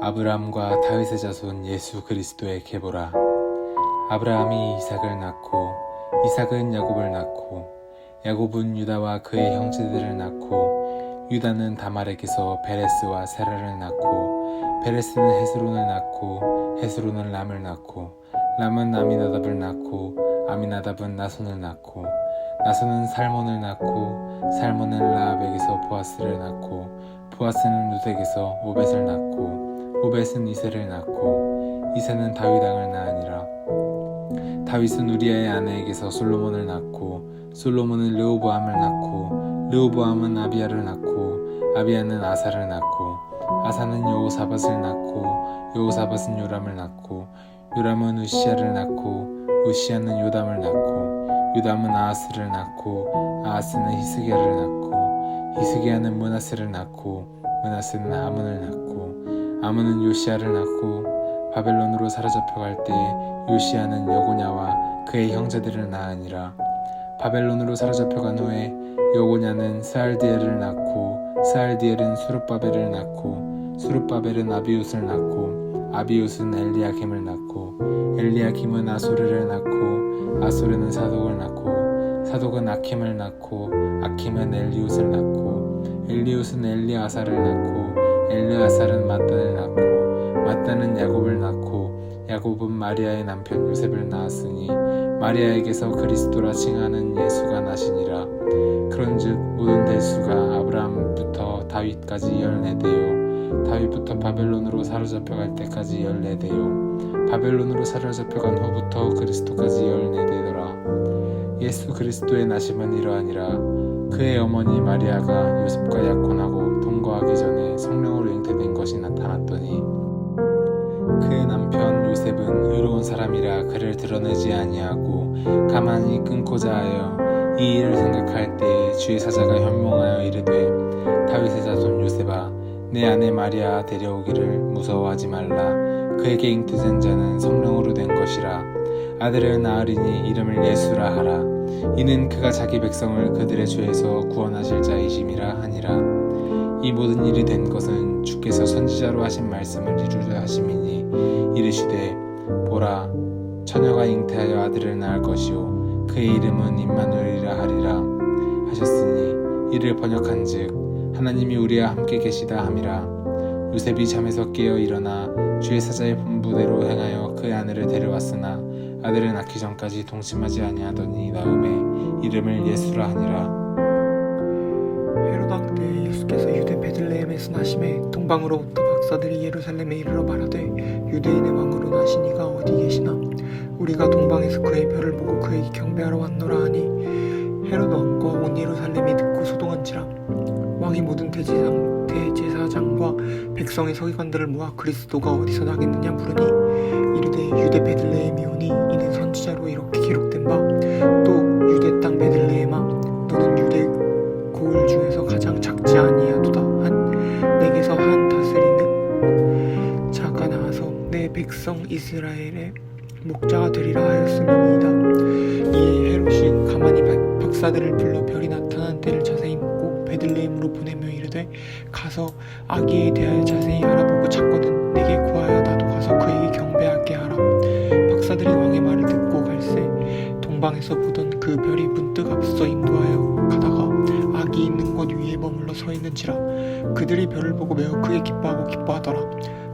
아브라함과 다윗의 자손 예수 그리스도의 계보라. 아브라함이 이삭을 낳고 이삭은 야곱을 낳고 야곱은 유다와 그의 형제들을 낳고 유다는 다말에게서 베레스와 세라를 낳고 베레스는 헤스론을 낳고 헤스론은 람을 낳고 람은 아미나답을 낳고 아미나답은 나손을 낳고 나손은 살몬을 낳고 살몬은 라합에게서 보아스를 낳고 보아스는 루덱에서 오벳을 낳고 오벳은 이새를 낳고 이새는 다윗 왕을 낳으니라. 다윗은 우리아의 아내에게서 솔로몬을 낳고 솔로몬은 르호보암을 낳고 르호보암은 아비야를 낳고 아비야는 아사를 낳고 아사는 여호사밧을 낳고 여호사밧은 요람을 낳고 요람은 우시야를 낳고 우시야는 요담을 낳고 요담은 아하스를 낳고 아하스는 히스기야를 낳고 히스기야는 므낫세를 낳고 므낫세는 아몬을 낳고 아몬은 요시야를 낳고 바벨론으로 사로잡혀갈 때 요시야는 여고냐와 그의 형제들을 낳으니라. 바벨론으로 사로잡혀간 후에 여고냐는 스알디엘을 낳고 스알디엘은 수룹바벨을 낳고 수룹바벨은 아비웃을 낳고 아비웃은 엘리야김을 낳고 엘리야김은 아소르를 낳고 아소르는 사독을 낳고 사독은 아킴을 낳고 아킴은 엘리웃을 낳고 엘리웃은 엘리아사를 낳고 엘르아살은 맏단을 낳고 맏단은 야곱을 낳고 야곱은 마리아의 남편 요셉을 낳았으니 마리아에게서 그리스도라 칭하는 예수가 나시니라. 그런즉 모든 대수가 아브라함부터 다윗까지 14대요 다윗부터 바벨론으로 사로잡혀갈 때까지 14대요 바벨론으로 사로잡혀간 후부터 그리스도까지 14대더라. 예수 그리스도의 나심은 이러하니라. 그의 어머니 마리아가 요셉과 약혼하고 동거하기 전에 성령으로 잉태된 것이 나타났더니 그의 남편 요셉은 의로운 사람이라 그를 드러내지 아니하고 가만히 끊고자 하여 이 일을 생각할 때에 주의 사자가 현몽하여 이르되 다윗의 자손 요셉아 내 아내 마리아 데려오기를 무서워하지 말라. 그에게 잉태된 자는 성령으로 된 것이라. 아들을 낳으리니 이름을 예수라 하라. 이는 그가 자기 백성을 그들의 죄에서 구원하실 자이심이라 하니라. 이 모든 일이 된 것은 주께서 선지자로 하신 말씀을 이루려 하심이니 이르시되 보라 처녀가 잉태하여 아들을 낳을 것이요 그의 이름은 임마누엘이라 하리라 하셨으니 이를 번역한즉 하나님이 우리와 함께 계시다 함이라. 요셉이 잠에서 깨어 일어나 주의 사자의 분부대로 행하여 그의 아내를 데려왔으나 아들을 낳기 전까지 동침하지 아니하더니 나음에 이름을 예수라 하니라. 헤롯 왕 때에 예수께서 유대 베들레헴에서 나심에 동방으로부터 박사들이 예루살렘에 이르러 말하되 유대인의 왕으로 나신 이가 어디 계시나 우리가 동방에서 그의 별을 보고 그에게 경배하러 왔노라 하니 헤롯 왕과 온 예루살렘이 듣고 소동한지라. 왕이 모든 대제사장과 백성의 서기관들을 모아 그리스도가 어디서 나겠느냐 물으니 이르되 유대 베들레헴이오니 이는 선지자로 이렇게 기록된 바 또 유대 땅 베들레헴아 너는 유대 고을 중에서 가장 작지 아니하도다. 내게서 한 다스리는 자가 나와서 내 백성 이스라엘의 목자가 되리라 하였음이니이다. 이에 헤롯이 가만히 박사들을 불러 별이 나타난 때를 자세히 묻고 베들레헴으로 보내며 이르되 가서 아기에 대하여 자세히 알아보고 찾거든 내게 구하여 나도 가서 그에게 경배하게 하라. 박사들이 왕의 말을 듣고 갈새 동방에서 보던 그 별이 문득 앞서 인도하여 가다가 아기 있는 곳 위에 머물러 서 있는지라. 그들이 별을 보고 매우 크게 기뻐하고 기뻐하더라.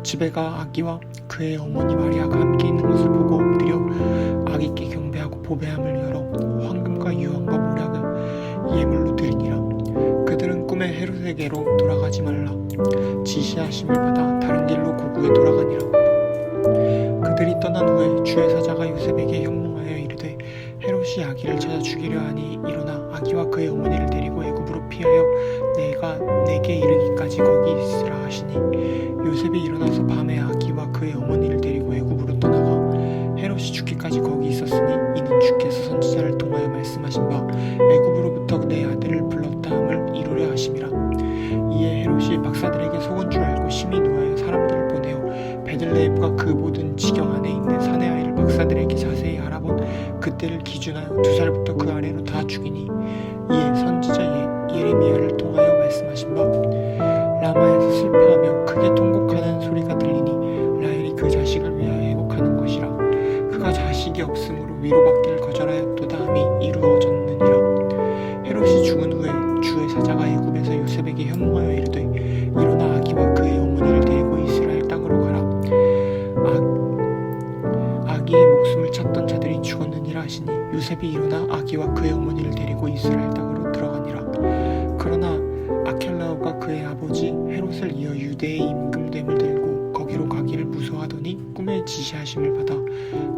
집에 가 아기와 그의 어머니 마리아가 함께 있는 것을 보고 엎드려 아기께 경배하고 보배함을 열어 황금과 유황과 모략을 예물로 드리니라. 그들은 꿈에 헤롯에게로 돌아가지 말라 지시하심을 받아 다른 길로 고국에 돌아가니라. 그들이 떠난 후에 주의 사자가 요셉에게 현몽하여 이르되 헤롯이 아기를 찾아 죽이려 하니 일어나 아기와 그의 어머니를 데리고 애굽으로 피하여 내가 내게 이르기까지 거기 있으라 하시니 요셉이 일어나서 밤에 아기와 그의 어머니를 데리고 애굽으로 떠나가 헤롯이 죽기까지 거기 있었으니 이는 주께서 선지자를 통하여 말씀하신 바 애굽으로부터 내 아들을 불렀다함을 이루려 하심이라. 이에 헤롯이 박사들에게 속은 줄 알고 심히 노하여 사람들을 보내어 베들레헴과 그 모든 지경 안에 있는 사내 아이를 박사들에게 자세히 알아본 그때를 기준하여 2살부터 그 아래로 다 죽이니 이에 선지자 예레미야를 통하여 말씀하신 바 라마에서 슬퍼하며 크게 통곡하는 소리가 들리니 없으므로 위로받기를 거절하였도다 함이 이루어졌느니라. 헤롯이 죽은 후에 주의 사자가 애굽에서 요셉에게 현몽하여 이르되 일어나 아기와 그의 어머니를 데리고 이스라엘 땅으로 가라. 아기의 목숨을 찾던 자들이 죽었느니라 하시니 요셉이 일어나 아기와 그의 어머니를 데리고 이스라엘 땅으로 들어가니라. 그러나 아켈라오가 그의 아버지 헤롯을 이어 유대의 임금됨을 들고 거기로 가기를 무서워하더니 꿈에 지시하심을 받아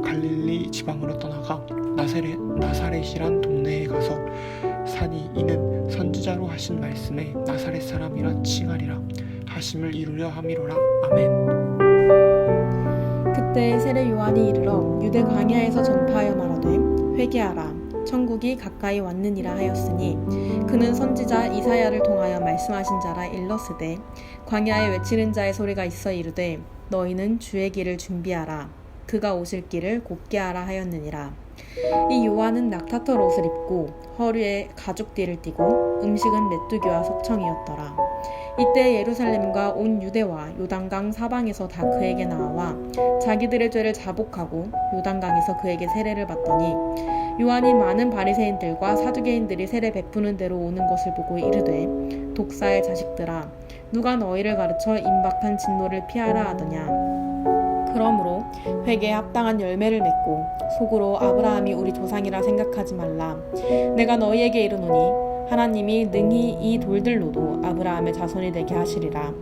갈릴리 지방으로 떠나가 나사렛이란 동네에 가서 사니 이는 선지자로 하신 말씀에 나사렛 사람이라 칭하리라 하심을 이루려 함이로라. 아멘. 그때 세례 요한이 이르러 유대 광야에서 전파하여 말하되 회개하라 천국이 가까이 왔느니라 하였으니 그는 선지자 이사야를 통하여 말씀하신 자라 일렀으되 광야에 외치는 자의 소리가 있어 이르되 너희는 주의 길을 준비하라 그가 오실 길을 곧게 하라 하였느니라. 이 요한은 낙타털 옷을 입고 허리에 가죽띠를 띠고 음식은 메뚜기와 석청이었더라. 이때 예루살렘과 온 유대와 요단강 사방에서 다 그에게 나와 자기들의 죄를 자복하고 요단강에서 그에게 세례를 받더니 요한이 많은 바리새인들과 사두개인들이 세례 베푸는 대로 오는 것을 보고 이르되 독사의 자식들아 누가 너희를 가르쳐 임박한 진노를 피하라 하더냐. 그러므로 회개에 합당한 열매를 맺고 속으로 아브라함이 우리 조상이라 생각하지 말라. 내가 너희에게 이르노니 하나님이 능히 이 돌들로도 아브라함의 자손이 되게 하시리라.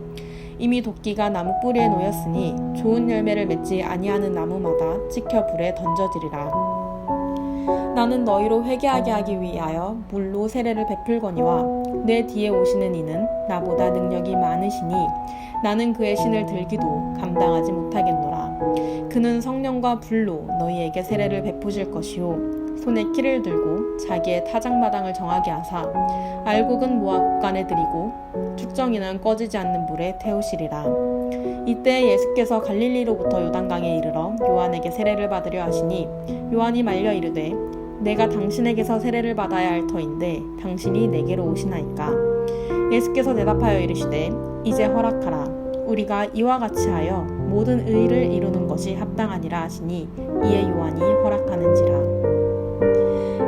이미 도끼가 나무 뿌리에 놓였으니 좋은 열매를 맺지 아니하는 나무마다 찍혀 불에 던져지리라. 나는 너희로 회개하게 하기 위하여 물로 세례를 베풀거니와 내 뒤에 오시는 이는 나보다 능력이 많으시니 나는 그의 신을 들기도 감당하지 못하겠노라. 그는 성령과 불로 너희에게 세례를 베푸실 것이요 손에 키를 들고 자기의 타작마당을 정하게 하사 알곡은 모아 곳간에 들이고 쭉정이는 꺼지지 않는 불에 태우시리라. 이때 예수께서 갈릴리로부터 요단강에 이르러 요한에게 세례를 받으려 하시니 요한이 말려 이르되 내가 당신에게서 세례를 받아야 할 터인데 당신이 내게로 오시나이까. 예수께서 대답하여 이르시되 이제 허락하라. 우리가 이와 같이 하여 모든 의를 이루는 것이 합당하니라 하시니 이에 요한이 허락하는지라.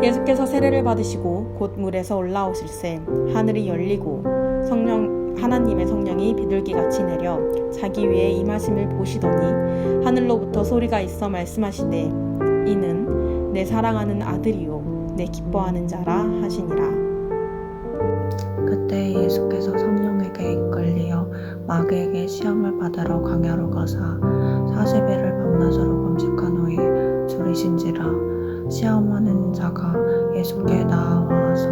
예수께서 세례를 받으시고 곧 물에서 올라오실새 하늘이 열리고 하나님의 성령이 비둘기같이 내려 자기 위에 임하심을 보시더니 하늘로부터 소리가 있어 말씀하시되 이는 내 사랑하는 아들이요 내 기뻐하는 자라 하시니라. 그때 예수께서 성령에게 이끌리어 마귀에게 시험을 받으러 광야로 가사 40일을 밤낮으로 금식한 후에 줄이신지라. 시험하는 자가 예수께 나와서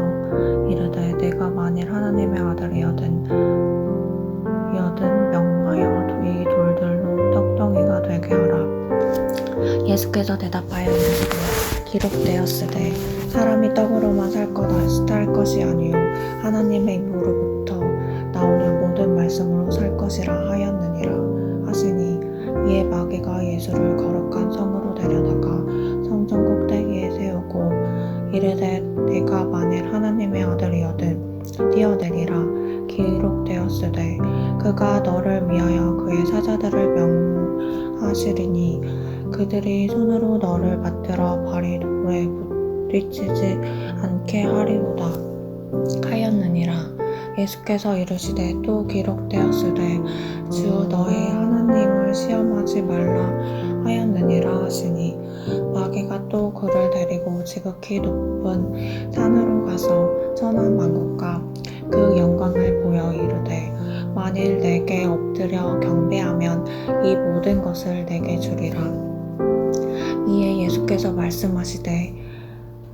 이르되 내가 만일 하나님의 아들이여든 명하여 이 돌들로 떡덩이가 되게 하라. 예수께서 대답하여 이르시되 기록되었으되 사람이 떡으로만 살 것이 아니요 하나님의 입으로부터 나오는 모든 말씀으로 살 것이라 하였느니라 하시니 이에 마귀가 예수를 거룩한 성으로 데려다가 성전 꼭대기에 세우고 이르되 내가 만일 하나님의 아들이여든 뛰어내리라. 기록되었으되 그가 너를 위하여 그의 사자들을 명하시리니 그들이 손으로 너를 받들어 발이 돌에 부딪히지 않게 하리로다 하였느니라. 예수께서 이르시되 또 기록되었으되 주 너희 하나님을 시험하지 말라 하였느니라 하시니 마귀가 또 그를 데리고 지극히 높은 산으로 가서 천한 만국과 그 영광을 보여 이르되 만일 내게 엎드려 경배하면 이 모든 것을 내게 주리라. 이에 예수께서 말씀하시되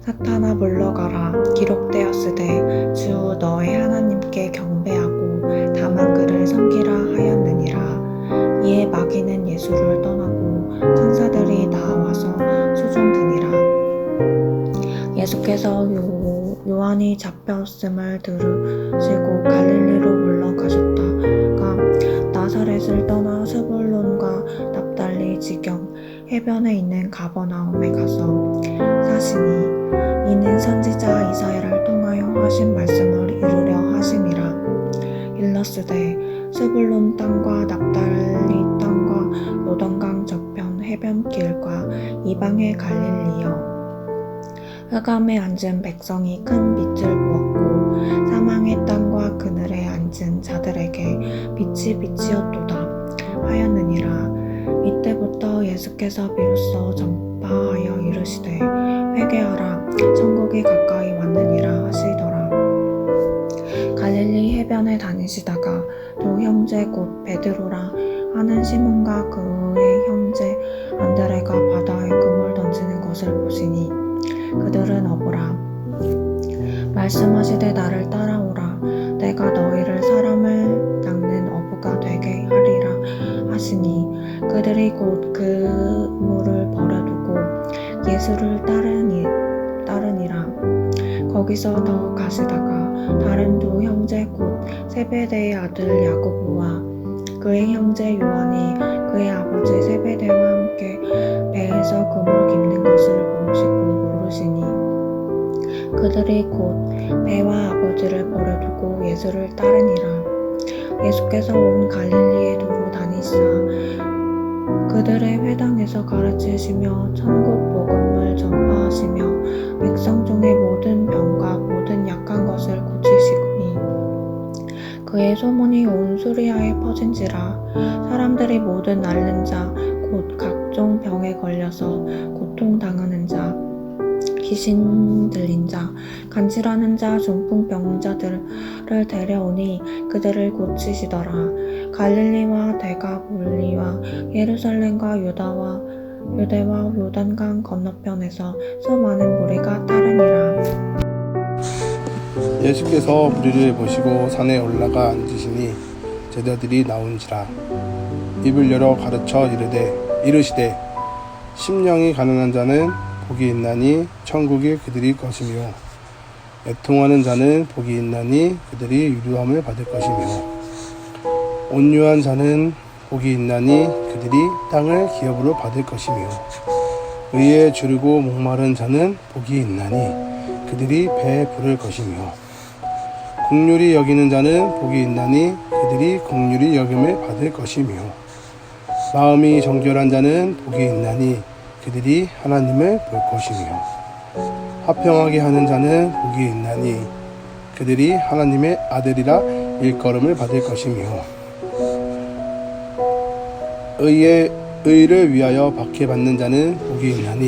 사탄아 물러가라. 기록되었으되 주 너의 하나님께 경배하고 다만 그를 섬기라 하였느니라. 이에 마귀는 예수를 떠나고 천사들이 나와서 수종드니라. 예수께서 요한이 잡혔음을 들으시고 갈릴리로 물러가셨다가 나사렛을 떠나 스불론과 납달리 지경 해변에 있는 가버나움에 가서 사시니 이는 선지자 이사야를 통하여 하신 말씀을 이루려 하심이라. 일렀으되 스불론 땅과 납달리 땅과 요단강 저편 해변길과 이 이방의 갈릴리여. 흑암에 앉은 백성이 큰 빛을 보았고 사망의 땅과 그늘에 앉은 자들에게 빛이 비치었도다 하였느니라. 이때부터 예수께서 비로소 전파하여 이르시되 회개하라 천국이 가까이 왔느니라 하시더라. 갈릴리 해변에 다니시다가 두 형제 곧 베드로라 하는 시몬과 그의 형제 안드레가 바다에 그물 던지는 것을 보시니 그들은 어부라. 말씀하시되 나를 따라오라. 내가 너희를 사람을 낚는 어부가 되게 하리라 하시니 그들이 곧 그물을 버려두고 예수를 따르니라. 거기서 더 가시다가 다른 두 형제 곧 세베대의 아들 야고보와 그의 형제 요한이 그의 아버지 세베대와 함께 배에서 그물 깁는 것을 보시고 모르시니 그들이 곧 배와 아버지를 버려두고 예수를 따르니라. 예수께서 온 갈릴리에 두루 다니시사 그들의 회당에서 가르치시며 천국 복음을 전파하시며 백성 중의 모든 병과 모든 약한 것을 고치시니 그의 소문이 온 수리아에 퍼진지라. 사람들이 모든 앓는 자 곧 각종 병에 걸려서 고통당하는 자 귀신 들린 자 간질하는 자 중풍병자들을 데려오니 그들을 고치시더라. 갈릴리와 데가볼리와 예루살렘과 유대와 요단강 건너편에서 수많은 무리가 따르니라. 예수께서 무리를 보시고 산에 올라가 앉으시니 제자들이 나온지라. 입을 열어 가르쳐 이르시되 심령이 가난한 자는 복이 있나니 천국이 그들이 것이며 애통하는 자는 복이 있나니 그들이 위로함을 받을 것이며 온유한 자는 복이 있나니 그들이 땅을 기업으로 받을 것이며 의에 주르고 목마른 자는 복이 있나니 그들이 배에 부를 것이며 긍휼히 여기는 자는 복이 있나니 그들이 긍휼히 여김을 받을 것이며 마음이 정결한 자는 복이 있나니 그들이 하나님을 볼 것이며 화평하게 하는 자는 복이 있나니 그들이 하나님의 아들이라 일컬음을 받을 것이며 의를 위하여 박해받는 자는 복이 있나니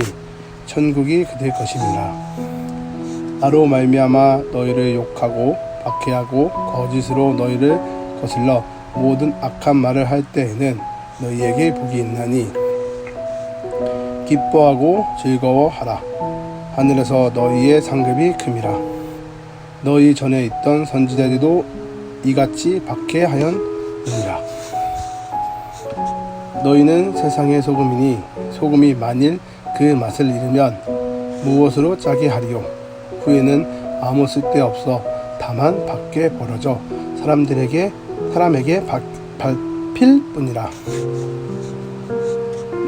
천국이 그들 것이니라. 나로 말미암아 너희를 욕하고 박해하고 거짓으로 너희를 거슬러 모든 악한 말을 할 때에는 너희에게 복이 있나니 기뻐하고 즐거워하라. 하늘에서 너희의 상급이 큼이라. 너희 전에 있던 선지자들도 이같이 박해하였느니라. 너희는 세상의 소금이니 소금이 만일 그 맛을 잃으면 무엇으로 짜게 하리요. 후에는 아무 쓸데없어 다만 밖에 버려져 사람에게 밟힐 뿐이라.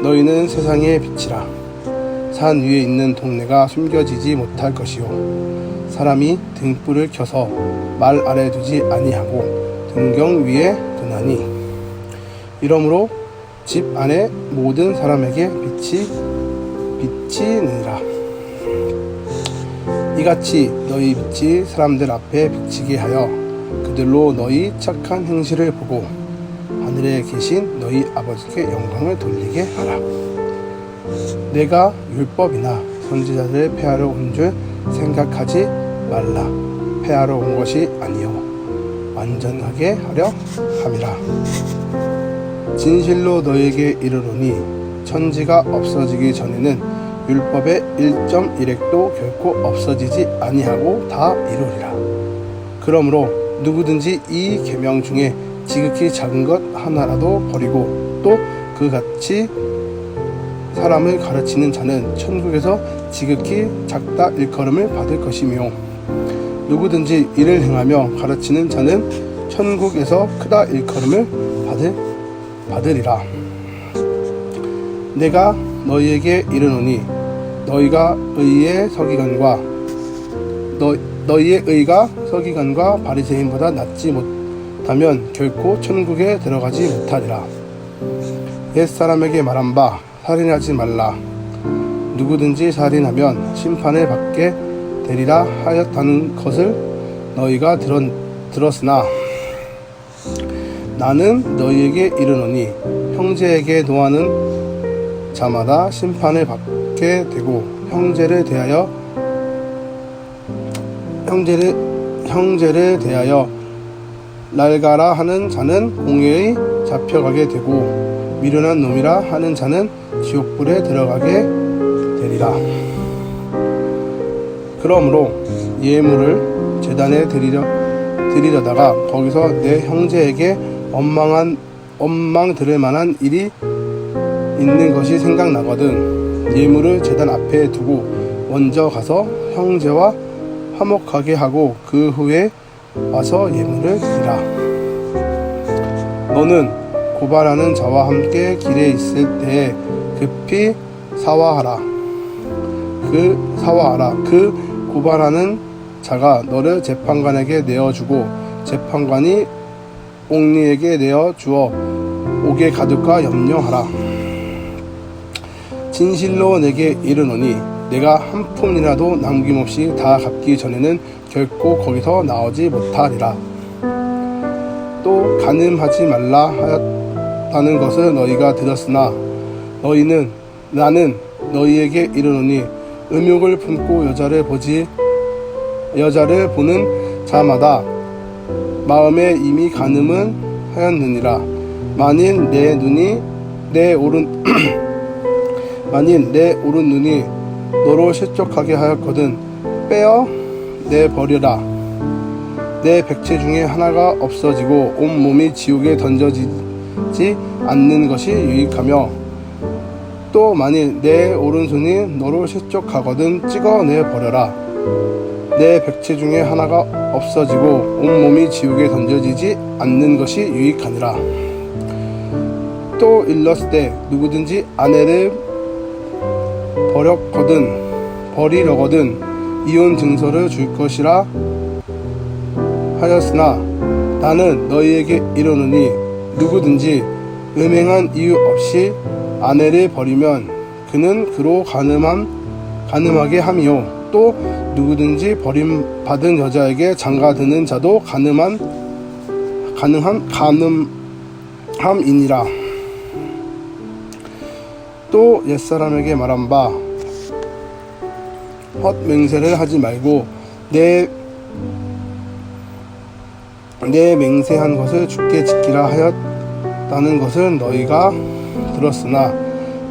너희는 세상의 빛이라. 산 위에 있는 동네가 숨겨지지 못할 것이요 사람이 등불을 켜서 말 아래 두지 아니하고 등경 위에 두나니 이러므로 집 안에 모든 사람에게 빛이 비치느니라. 이같이 너희 빛이 사람들 앞에 비치게 하여 그들로 너희 착한 행실을 보고 하늘에 계신 너희 아버지께 영광을 돌리게 하라. 내가 율법이나 선지자들을 폐하러 온 줄 생각하지 말라. 폐하러 온 것이 아니요 완전하게 하려 함이라. 진실로 너에게 이르노니 천지가 없어지기 전에는 율법의 1.1획도 결코 없어지지 아니하고 다 이루리라. 그러므로 누구든지 이 계명 중에 지극히 작은 것 하나라도 버리고 또 그같이 사람을 가르치는 자는 천국에서 지극히 작다 일컬음을 받을 것이며 누구든지 이를 행하며 가르치는 자는 천국에서 크다 일컬음을 받으리라. 내가 너희에게 이르노니 너희의 의가 서기관과 바리새인보다 낫지 못하면 결코 천국에 들어가지 못하리라. 옛사람에게 말한 바 살인하지 말라. 누구든지 살인하면 심판을 받게 되리라 하였다는 것을 너희가 들었으나 나는 너희에게 이르노니 형제에게 노하는 자마다 심판을 받게 되고 형제를 대하여 날가라 하는 자는 공회에 잡혀가게 되고 미련한 놈이라 하는 자는 지옥불에 들어가게 되리라. 그러므로 예물을 제단에 드리려다가 거기서 내 형제에게 원망 들을 만한 일이 있는 것이 생각나거든 예물을 제단 앞에 두고 먼저 가서 형제와 화목하게 하고 그 후에 와서 예물을 드리라. 너는 고발하는 자와 함께 길에 있을 때에 급히 사화하라. 그 고발하는 자가 너를 재판관에게 내어주고 재판관이 옥리에게 내어주어 옥에 가둘까 염려하라. 진실로 내게 이르노니 내가 한 푼이라도 남김없이 다 갚기 전에는 결코 거기서 나오지 못하리라. 또 간음하지 말라 하였다는 것을 너희가 들었으나 나는 너희에게 이르노니 음욕을 품고 여자를 보는 자마다 마음에 이미 간음은 하였느니라. 만일 내 오른 눈이 너로 실족하게 하였거든 빼어 내버려라. 내 백체 중에 하나가 없어지고 온 몸이 지옥에 던져지지 않는 것이 유익하며 또 만일 내 오른손이 너로 실족하거든 찍어 내버려라. 내 백체 중에 하나가 없어지고 온 몸이 지옥에 던져지지 않는 것이 유익하니라. 또 일렀을 누구든지 아내를 버리려거든 이혼 증서를 줄 것이라 하였으나 나는 너희에게 이르노니 누구든지 음행한 이유 없이 아내를 버리면 그는 그로 간음하게 함이요 또 누구든지 버림받은 여자에게 장가드는 자도 가늠함이니라. 또 옛사람에게 말한 바 헛맹세를 하지 말고 내 맹세한 것을 주께 지키라 하였다는 것을 너희가 들었으나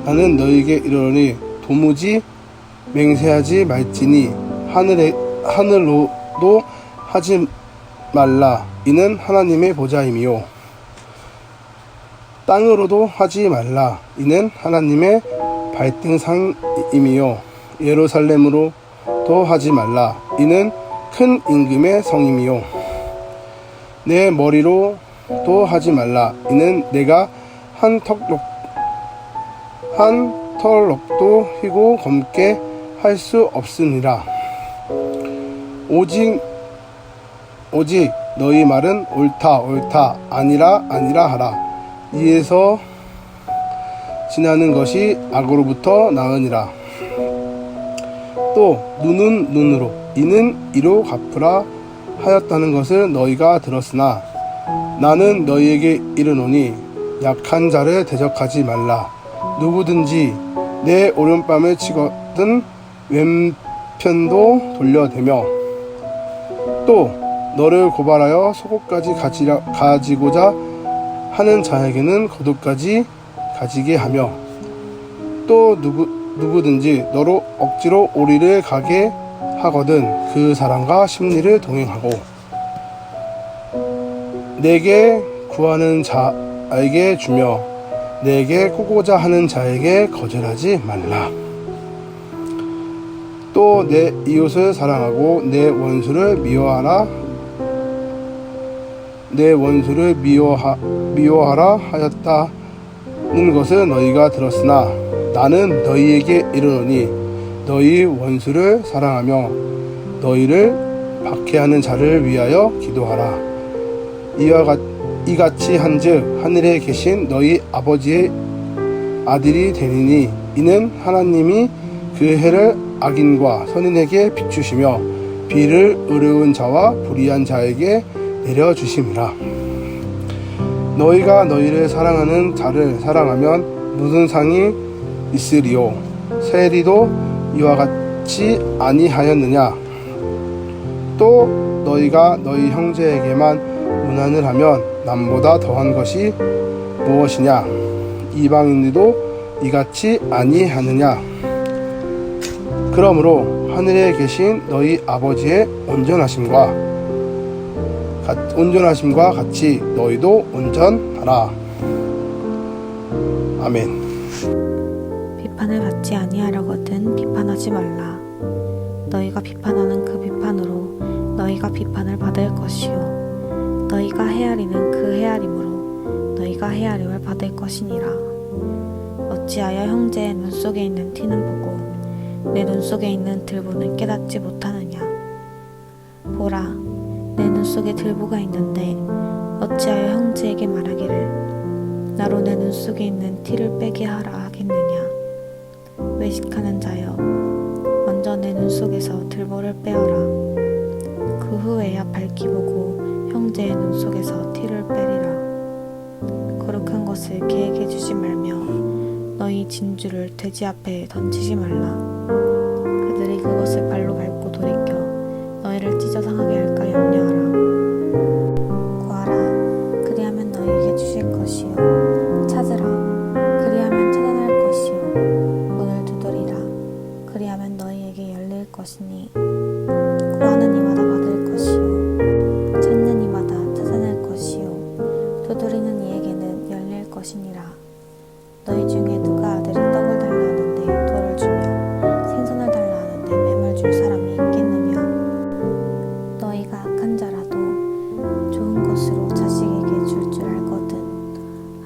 나는 너희에게 이르노니 도무지 맹세하지 말지니 하늘로도 하지 말라. 이는 하나님의 보좌임이요 땅으로도 하지 말라. 이는 하나님의 발등상임이요 예루살렘으로도 하지 말라. 이는 큰 임금의 성임이요 내 머리로도 하지 말라. 이는 내가 한 털럭도 휘고 검게 할 수 없으니라. 오직 너희 말은 옳다 아니라 하라. 이에서 지나는 것이 악으로부터 나으니라. 또 눈은 눈으로 이는 이로 갚으라 하였다는 것을 너희가 들었으나 나는 너희에게 이르노니 약한 자를 대적하지 말라. 누구든지 내 오른뺨을 치거든 왼편도 돌려대며 또 너를 고발하여 속옷까지 가지고자 하는 자에게는 겉옷까지 가지게 하며 또 누구든지 너로 억지로 오리를 가게 하거든 그 사람과 심리를 동행하고 내게 구하는 자에게 주며 내게 꾸고자 하는 자에게 거절하지 말라. 또 내 이웃을 사랑하고 내 원수를 미워하라 하였다는 것을 너희가 들었으나 나는 너희에게 이르노니 너희 원수를 사랑하며 너희를 박해하는 자를 위하여 기도하라. 이같이 한즉 하늘에 계신 너희 아버지의 아들이 되리니 이는 하나님이 그 해를 악인과 선인에게 비추시며 비를 어려운 자와 불의한 자에게 내려주심이라. 너희가 너희를 사랑하는 자를 사랑하면 무슨 상이 있으리요? 세리도 이와 같이 아니하였느냐? 또 너희가 너희 형제에게만 문안을 하면 남보다 더한 것이 무엇이냐? 이방인들도 이같이 아니하느냐? 그러므로 하늘에 계신 너희 아버지의 온전하심과 같이 너희도 온전하라. 아멘. 비판을 받지 아니하려거든 비판하지 말라. 너희가 비판하는 그 비판으로 너희가 비판을 받을 것이요 너희가 헤아리는 그 헤아림으로 너희가 헤아림을 받을 것이니라. 어찌하여 형제의 눈 속에 있는 티는 보고 내 눈 속에 있는 들보는 깨닫지 못하느냐? 보라, 내 눈 속에 들보가 있는데 어찌하여 형제에게 말하기를 나로 내 눈 속에 있는 티를 빼게 하라 하겠느냐? 외식하는 자여, 먼저 내 눈 속에서 들보를 빼어라. 그 후에야 밝히 보고 형제의 눈 속에서 티를 빼리라. 거룩한 것을 계획해 주지 말며 너희 진주를 돼지 앞에 던지지 말라. 그들이 그것을 발로 밟고 돌이켜 너희를 찢어 상하게 할까 염려하라. 구하라, 그리하면 너희에게 주실 것이요 찾으라, 그리하면 찾아낼 것이요 문을 두드리라, 그리하면 너희에게 열릴 것이니 구하는 이마다 받을 것이요 찾는 이마다 찾아낼 것이요 두드리는 이에게는 열릴 것이니라. 너희 중에 누가 아들이 떡을 달라 하는데 돌을 주며 생선을 달라 하는데 뱀을 줄 사람이 있겠느냐? 너희가 악한 자라도 좋은 것으로 자식에게 줄 줄 알거든.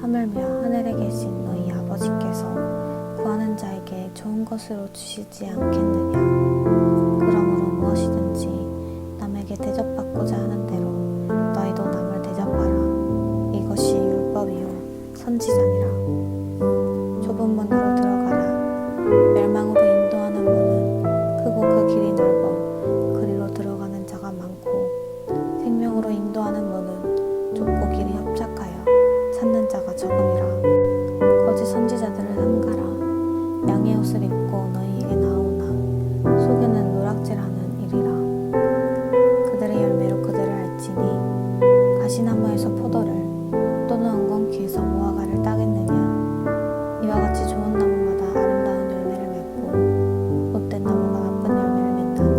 하물며 하늘에 계신 너희 아버지께서 구하는 자에게 좋은 것으로 주시지 않겠느냐? 그러므로 무엇이든지 남에게 대접받고자 하는 대로 너희도 남을 대접하라. 이것이 율법이요 선지자니라. 좁은 문으로 들어가라. 멸망으로 인도하는 문은 크고 그 길이 넓어 그리로 들어가는 자가 많고 생명으로 인도하는 문은 좁고 길이 협착하여 찾는 자가 적음이라. 거짓 선지자들을 삼가라. 양의 옷을 입고 너희에게 나오나 속에는 노락질하는 일이라. 그들의 열매로 그들을 알지니 가시나무에서 포도를 또는 엉겅퀴에서 무화과를 따겠느냐? 이와 같이 좋은 나무마다 아름다운 열매를 맺고 못된 나무가 나쁜 열매를 맺나니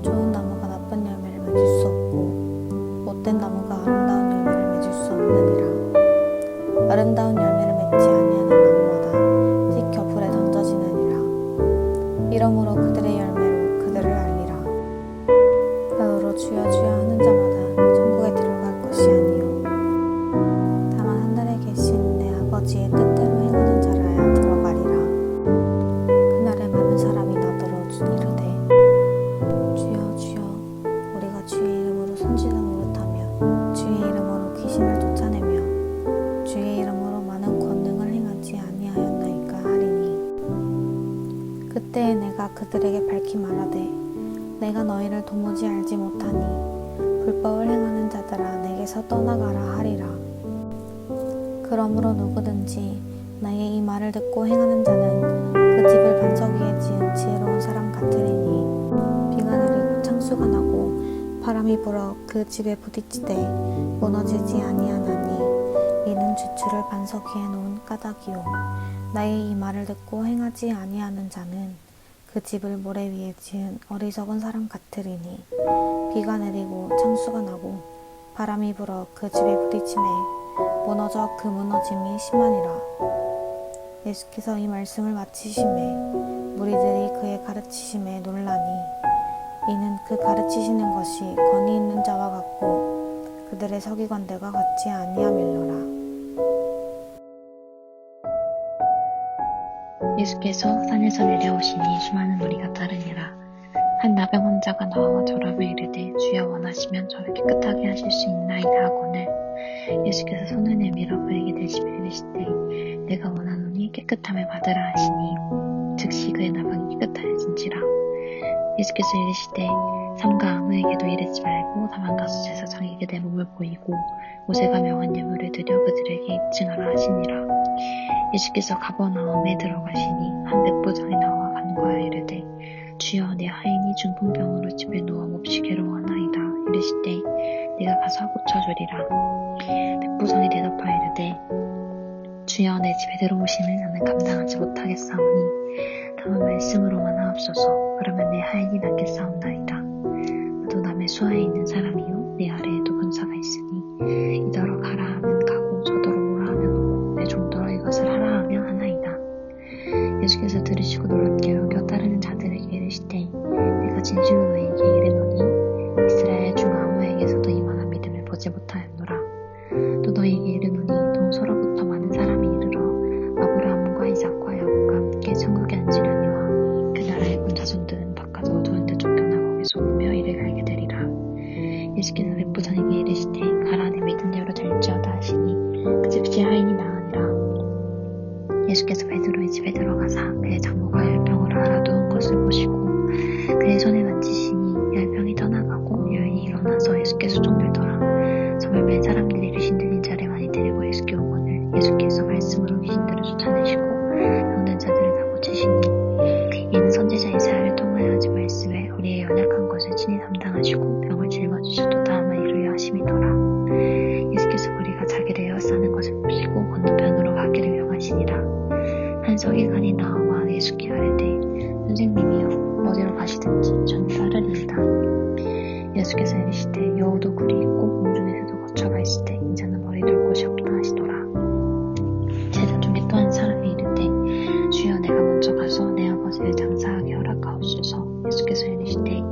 좋은 나무가 나쁜 열매를 맺을 수 없고 못된 나무가 아름다운 열매를 맺을 수 없느니라. 아름다운 열매를 맺지 아니하는 나무마다 찢겨 불에 던져지느니라. 이러므로 그들의 열매로 그들을 알리라. 나더러 주여 주여 하는 자마다 천국에 들어갈 것이 아니요 다만 하늘에 계신 내 아버지의 뜻대로 행하는 자라야 들어가리라. 그날에 많은 사람이 나더러 이르되 주여 주여 우리가 주의 이름으로 선지자 노릇하며 주의 이름으로 귀신을 쫓아내며 주의 이름으로 많은 권능을 행하지 아니하였나이까 하리니 그때에 내가 그들에게 밝히 말하되 내가 너희를 도무지 알지 못하니 불법을 행하는 자들아 내게서 떠나가라 하리라. 그러므로 누구든지 나의 이 말을 듣고 행하는 자는 그 집을 반석 위에 지은 지혜로운 사람 같으리니 비가 내리고 창수가 나고 바람이 불어 그 집에 부딪히되 무너지지 아니하나니 이는 주추를 반석 위에 놓은 까닭이요 나의 이 말을 듣고 행하지 아니하는 자는 그 집을 모래 위에 지은 어리석은 사람 같으리니 비가 내리고 창수가 나고 바람이 불어 그 집에 부딪히매 무너져 그 무너짐이 심하니라. 예수께서 이 말씀을 마치심에 무리들이 그의 가르치심에 놀라니 이는 그 가르치시는 것이 권위 있는 자와 같고 그들의 서기관들과 같지 아니함일러라. 예수께서 산에서 내려오시니 수많은 무리가 따르니라. 한 나병 환자가 나와 저람에 이르되 주여 원하시면 저를 깨끗하게 하실 수 있나이다 하거늘 예수께서 손을 내밀어 그에게 대시며 이르시되 내가 원하노니 깨끗함을 받으라 하시니 즉시 그의 나방이 깨끗하여진지라. 예수께서 이르시되 삼가 아무에게도 이르지 말고 다만 가서 제사장에게 내 몸을 보이고 모세가 명한 예물을 드려 그들에게 입증하라 하시니라. 예수께서 가버나움에 들어가시니 한 백부장이 나와 간구하여 이르되 주여 내 하인이 중풍병으로 집에 누워 몹시 괴로워하나이다. 이르시되 네가 가서 고쳐주리라. 백부장이 대답하여 이르되 주여 내 집에 들어오시는 나는 감당하지 못하겠사오니 다만 말씀으로만 하옵소서. 그러면 내 하인이 낫겠사옵나이다. 나도 남의 수하에 있는 사람이요 내 아래에도 군사가 있으니 이더러 가라 하면 가고 저더러 오라 하면 오고 내 종더러 이것을 하라 하면 하나이다. 예수께서 들으시고 놀랍게 여겨 따르는 자들에게 이르시되 내가 진실로 너희에게 이르노니 이스라엘 중 아무에게서도 이만한 믿음을 보지 못하였노라. 또 너희에게 이르노니 동서로부터 많은 사람이 이르러 아브라함과 이삭과 야곱과 함께 천국에 앉으려니와 그 나라의 본 자손들은 바깥 어두운 데 쫓겨나 거기서 울며 이를 갈게 되리라. 예수께서 백부장에게 이르시되 가라 내 믿은 대로 될지어다 하시니 그 즉시 하인이 나으니라. 예수께서 베드로의 집에 들어가사 그의 장모가 열병으로 앓아누운 것을 보시고 그의 손에 만지시니 열병이 떠나가고 여인이 일어나서 예수께 수종들더라. 성을 뺀 사람들이 귀신 들린 자를 많이 데리고 예수께 오거늘 예수께서 말씀으로 귀신들을 쫓아내시고 병든 자들을 다 고치시니 이는 선지자 이사야를 통하여 하신 말씀에 우리의 연약한 것을 친히 담당하시고 병을 짊어지셔도 다음을 이루려 하심이더라. 예수께서 우리가 자기를 에워싸는 것을 보시고 건너편으로 가기를 명하시니라. 한 서기관이 나와 예수께 아뢰되 선생님이여 어디로 가시든지 저는 따르리이다. 예수께서 이르시되 여우도 굴이 있고 공중에서도 거처가 있으되 인자는 머리둘 곳이 없다 하시더라. 제자 중에 또 한 사람이 이르되 주여 내가 먼저 가서 내 아버지를 장사하게 허락하옵소서. 예수께서 이르시되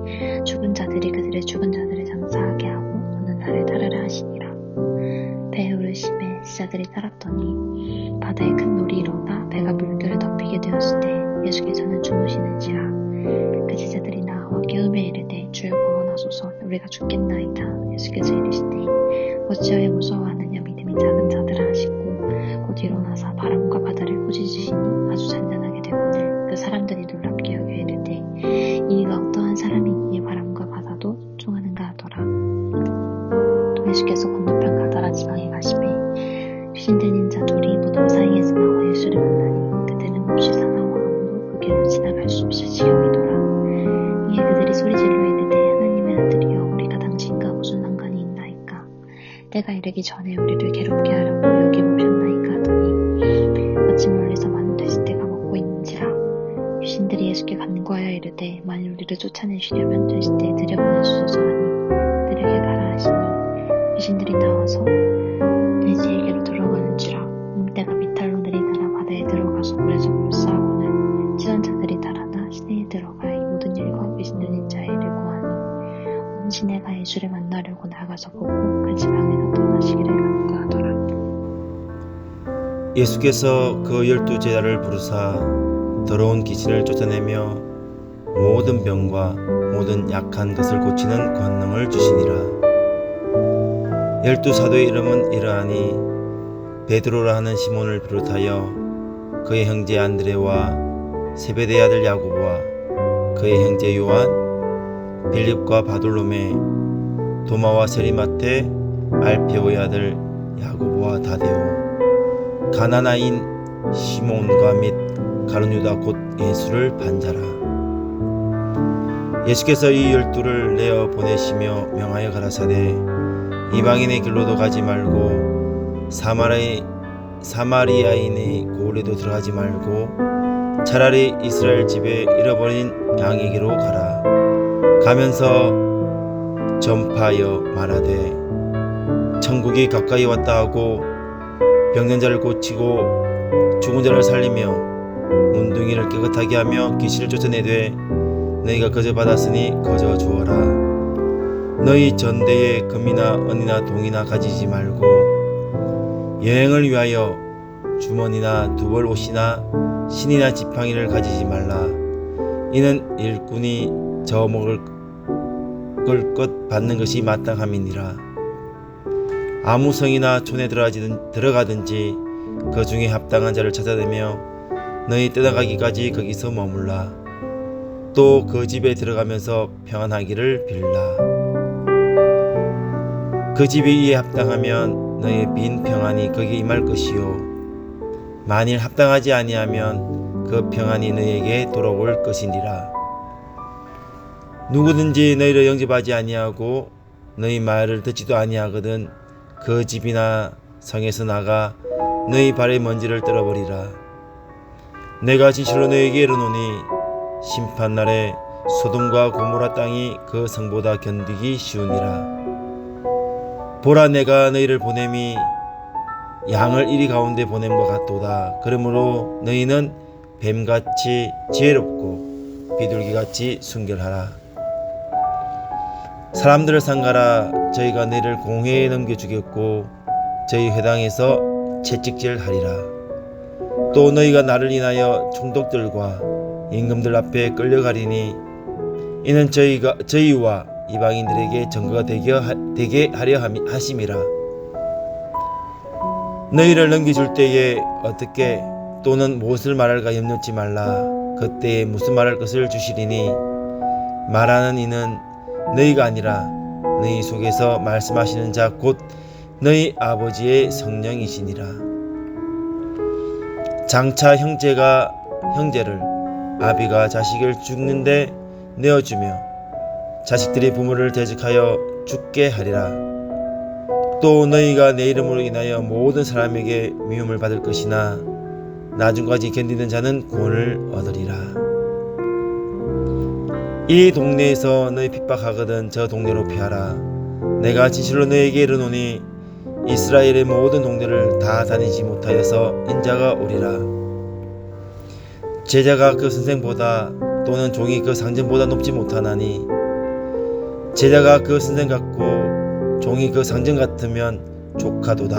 죽은 자들이 그들의 죽은 자들을 장사하게 하고 너는 나를 따르라 하시니라. 배에 오르심에 제자들이 따랐더니 바다에 큰 놀이 일어나 배가 물결에 덮이게 되었을 때 예수께서는 주무시는지라. 그 제자들이 나와 깨우며 이르되 주여 구원하소서 우리가 죽겠나이다. 예수께서 이르시되 어찌하여 무서워하느냐 믿음이 작은 자들아 하시고 곧 일어나사 바람과 바다를 꾸짖으시니 아주 잔잔하게 되거늘 그 사람들이 놀랍게 여겨 이르되 이가 어떠한 사람이기에 바람과 바다도 순종하는가 하더라. 또 예수께서 건너편 가다라 지방에 가시매 귀신 들린 자 둘이 무덤 사이에서 나와 예수를 만나니 그들은 몹시 사나워 아무도 그 길을 지나갈 수 없이 지경이더라. 이에 그들이 소리질러 이르되 하나님의 아들이여 우리가 당신과 무슨 상관이 있나이까. 때가 이르기 전에 우리를 괴롭게 하려고 여기 오셨나이까 하더니 마침 멀리서 많은 돼지떼가 먹고 있는지라. 귀신들이 예수께 간구하여 이르되 만일 우리를 쫓아내시려면 돼지떼에 들여보내주소서 하니 그들에게 가라 하시니 귀신들이 나와서 돼지에게로 들어가는지라. 늑대가 비탈로 내리다가 바다에 들어가서 물에서 몰사하고는 치던 자들이 달아나 시내에 들어가 이 모든 일과 귀신 들린 자의 일을 고하니 온 시내가 예수를 만나려고 나가서 보고 그 지방에서 떠나시기를 간구하더라. 예수께서 그 12제자를 부르사 더러운 귀신을 쫓아내며 모든 병과 모든 약한 것을 고치는 권능을 주시니라. 12사도의 이름은 이러하니 베드로라 하는 시몬을 비롯하여 그의 형제 안드레와 세베대의 아들 야고보와 그의 형제 요한, 빌립과 바돌로메, 도마와 세리마테, 알페오의 아들 야고보와 다데오, 가나나인 시몬과 및 가룟 유다 곧 예수를 반자라. 예수께서 이 12를 내어 보내시며 명하여 가라사대 이방인의 길로도 가지 말고 사마리아인의 고을에도 들어가지 말고 차라리 이스라엘 집에 잃어버린 양에게로 가라. 가면서 전파하여 말하되 천국이 가까이 왔다 하고 병든 자를 고치고 죽은 자를 살리며 문둥이를 깨끗하게 하며 귀신을 쫓아내되 너희가 거저 받았으니 거저 주어라. 너희 전대에 금이나 은이나 동이나 가지지 말고 여행을 위하여 주머니나 두벌 옷이나 신이나 지팡이를 가지지 말라. 이는 일꾼이 저 먹을 것 받는 것이 마땅함이니라. 아무 성이나 촌에 들어가든지 그 중에 합당한 자를 찾아내며 너희 떠나가기까지 거기서 머물라. 또 그 집에 들어가면서 평안하기를 빌라. 그 집이 이에 합당하면 너희의 빈 평안이 거기에 임할 것이요 만일 합당하지 아니하면 그 평안이 너희에게 돌아올 것이니라. 누구든지 너희를 영접하지 아니하고 너희 말을 듣지도 아니하거든 그 집이나 성에서 나가 너희 발의 먼지를 떨어버리라. 내가 진실로 너희에게 이르노니 심판날에 소돔과 고모라 땅이 그 성보다 견디기 쉬우니라. 보라, 내가 너희를 보냄이 양을 이리 가운데 보냄과 같도다. 그러므로 너희는 뱀같이 지혜롭고 비둘기같이 순결하라. 사람들을 상가라. 저희가 너희를 공회에 넘겨주겠고 저희 회당에서 채찍질하리라. 또 너희가 나를 인하여 총독들과 임금들 앞에 끌려가리니 이는 저희와 이방인들에게 증거가 되게 하려 하심이라. 너희를 넘겨줄 때에 어떻게 또는 무엇을 말할까 염려치 말라. 그때에 무슨 말할 것을 주시리니 말하는 이는 너희가 아니라 너희 속에서 말씀하시는 자 곧 너희 아버지의 성령이시니라. 장차 형제가 형제를 아비가 자식을 죽는데 내어주며 자식들이 부모를 대적하여 죽게 하리라. 또 너희가 내 이름으로 인하여 모든 사람에게 미움을 받을 것이나 나중까지 견디는 자는 구원을 얻으리라. 이 동네에서 너희 핍박하거든 저 동네로 피하라. 내가 진실로 너희에게 이르노니 이스라엘의 모든 동네를 다 다니지 못하여서 인자가 오리라. 제자가 그 선생보다 또는 종이 그 상전보다 높지 못하나니 제자가 그 선생 같고 종이 그 상전 같으면 조카도다.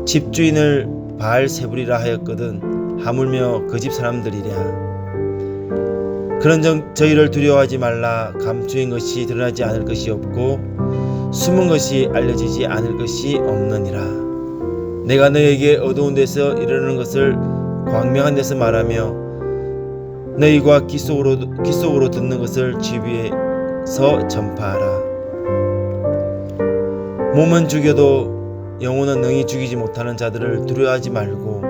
집주인을 바알세불이라 하였거든 하물며 그 집 사람들이랴. 그런즉 저희를 두려워하지 말라. 감추인 것이 드러나지 않을 것이 없고 숨은 것이 알려지지 않을 것이 없느니라. 내가 너희에게 어두운 데서 이르는 것을 광명한 데서 말하며 너희가 귀 속으로 듣는 것을 주위에서 전파하라. 몸은 죽여도 영혼은 능히 죽이지 못하는 자들을 두려워하지 말고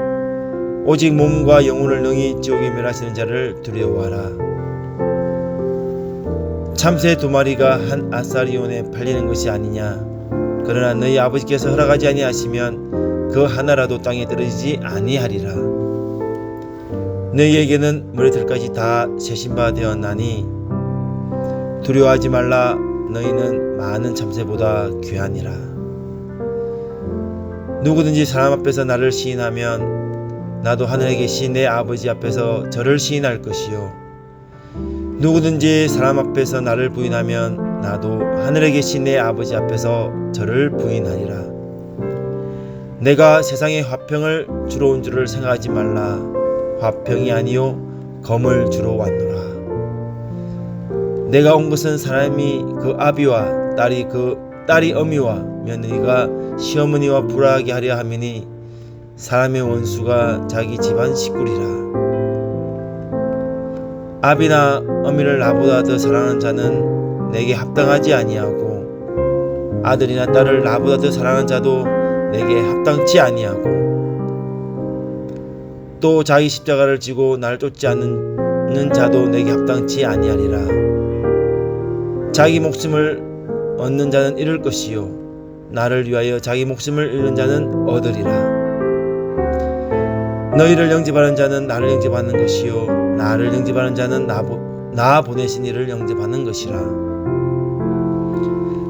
오직 몸과 영혼을 능히 지옥에 멸하시는 자를 두려워하라. 참새 2마리가 한 아사리온에 팔리는 것이 아니냐. 그러나 너희 아버지께서 허락하지 아니하시면 그 하나라도 땅에 떨어지지 아니하리라. 너희에게는 머리털까지 다 세신 바 되었나니 두려워하지 말라. 너희는 많은 참새보다 귀하니라. 누구든지 사람 앞에서 나를 시인하면 나도 하늘에 계신 내 아버지 앞에서 저를 시인할 것이요 누구든지 사람 앞에서 나를 부인하면 나도 하늘에 계신 내 아버지 앞에서 저를 부인하리라. 내가 세상에 화평을 주러 온 줄을 생각하지 말라. 화평이 아니요 검을 주러 왔노라. 내가 온 것은 사람이 그 아비와 딸이 어미와 며느리가 시어머니와 불화하게 하려 함이니 사람의 원수가 자기 집안 식구리라. 아비나 어미를 나보다 더 사랑하는 자는 내게 합당하지 아니하고 아들이나 딸을 나보다 더 사랑하는 자도 내게 합당치 아니하고 또 자기 십자가를 지고 나를 쫓지 않는 자도 내게 합당치 아니하리라. 자기 목숨을 얻는 자는 잃을 것이요 나를 위하여 자기 목숨을 잃는 자는 얻으리라. 너희를 영접하는 자는 나를 영접하는 것이요 나를 영접하는 자는 나 보내신 이를 영접하는 것이라.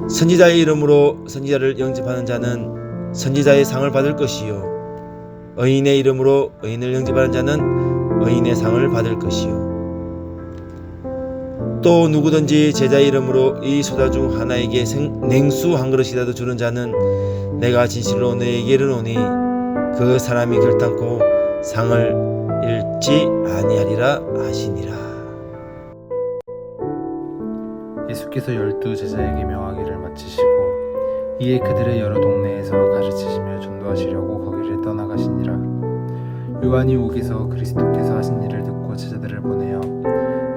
선지자의 이름으로 선지자를 영접하는 자는 선지자의 상을 받을 것이요 의인의 이름으로 의인을 영접하는 자는 의인의 상을 받을 것이요 또 누구든지 제자의 이름으로 이 소다 중 하나에게 냉수 한 그릇이라도 주는 자는 내가 진실로 너희에게 이르노니 그 사람이 결단코 상을 잃지 아니하리라 하시니라. 예수께서 12제자에게 명하기를 마치시고 이에 그들의 여러 동네에서 가르치시며 전도하시려고 거기를 떠나가시니라. 요한이 오기서 그리스도께서 하신 일을 듣고 제자들을 보내어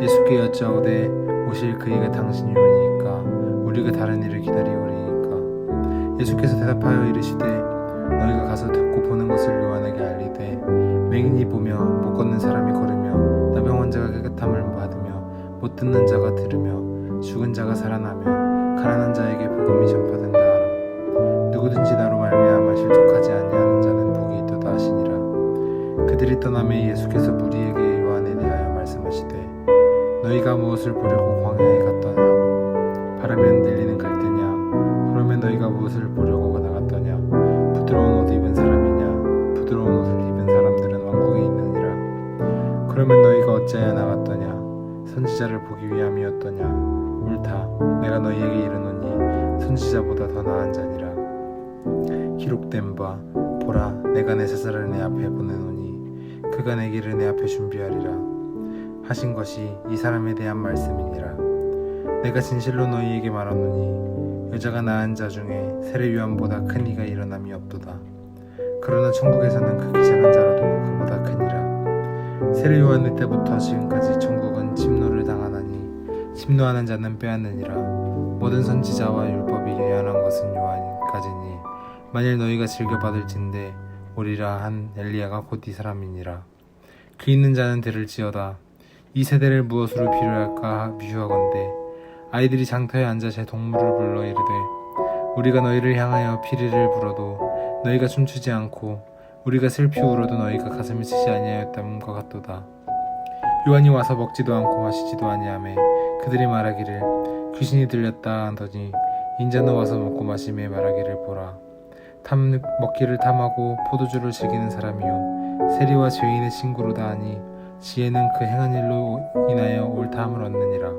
예수께 여짜오되 오실 그이가 당신이 오니까 우리가 다른 일을 기다리오리이까. 예수께서 대답하여 이르시되 너희가 가서 듣고 보는 것을 요한에게 알리되 맹인이 보며 못 걷는 사람이 걸으며 나병 환자가 깨끗함을 받으며 못 듣는 자가 들으며 죽은 자가 살아나며 가난한 자에게 복음이 전파된다 하라. 누구든지 나로 말미암아 실족하지 아니하는 자는 복이 있도다 하시니라. 그들이 떠나매 예수께서 무리에게 요한에 대하여 말씀하시되 너희가 무엇을 보려고 광야에 갔더냐? 바람에 흔들리는 갈대냐? 그러면 너희가 무엇을 보려고 나갔더냐? 부드러운 옷 입은 사람이냐? 부드러운 옷을 입은 사람들은 왕궁에 있느니라. 그러면 너희가 어찌하여 나갔더냐? 선지자를 보기 위함이었더냐? 옳다. 내가 너희에게 이르노니 선지자보다 더 나은 자니라. 기록된 바 보라 내가 내 제사를 내 앞에 보내노니 그가 내 길을 내 앞에 준비하리라 하신 것이 이 사람에 대한 말씀이니라. 내가 진실로 너희에게 말하노니 여자가 낳은 자 중에 세례 요한보다 큰 이가 일어남이 없도다. 그러나 천국에서는 크기 작은 자라도 그보다 크니라. 세례 요한 때부터 지금까지 천국은 침노를 당하나니 침노하는 자는 빼앗느니라. 모든 선지자와 율법이 예언한 것은 요한까지니 만일 너희가 즐겨받을진대 오리라 한 엘리야가 곧 이 사람이니라. 그 있는 자는 들을지어다. 이 세대를 무엇으로 비유할까 비유하건대 아이들이 장터에 앉아 제 동물을 불러 이르되 우리가 너희를 향하여 피리를 불어도 너희가 춤추지 않고 우리가 슬피 울어도 너희가 가슴을 치지 아니하였담과 같도다. 요한이 와서 먹지도 않고 마시지도 아니하매 그들이 말하기를 귀신이 들렸다 하더니 인자는 와서 먹고 마시매 말하기를 보라 먹기를 탐하고 포도주를 즐기는 사람이요 세리와 죄인의 친구로다 하니 지혜는 그 행한 일로 인하여 옳다함을 얻느니라.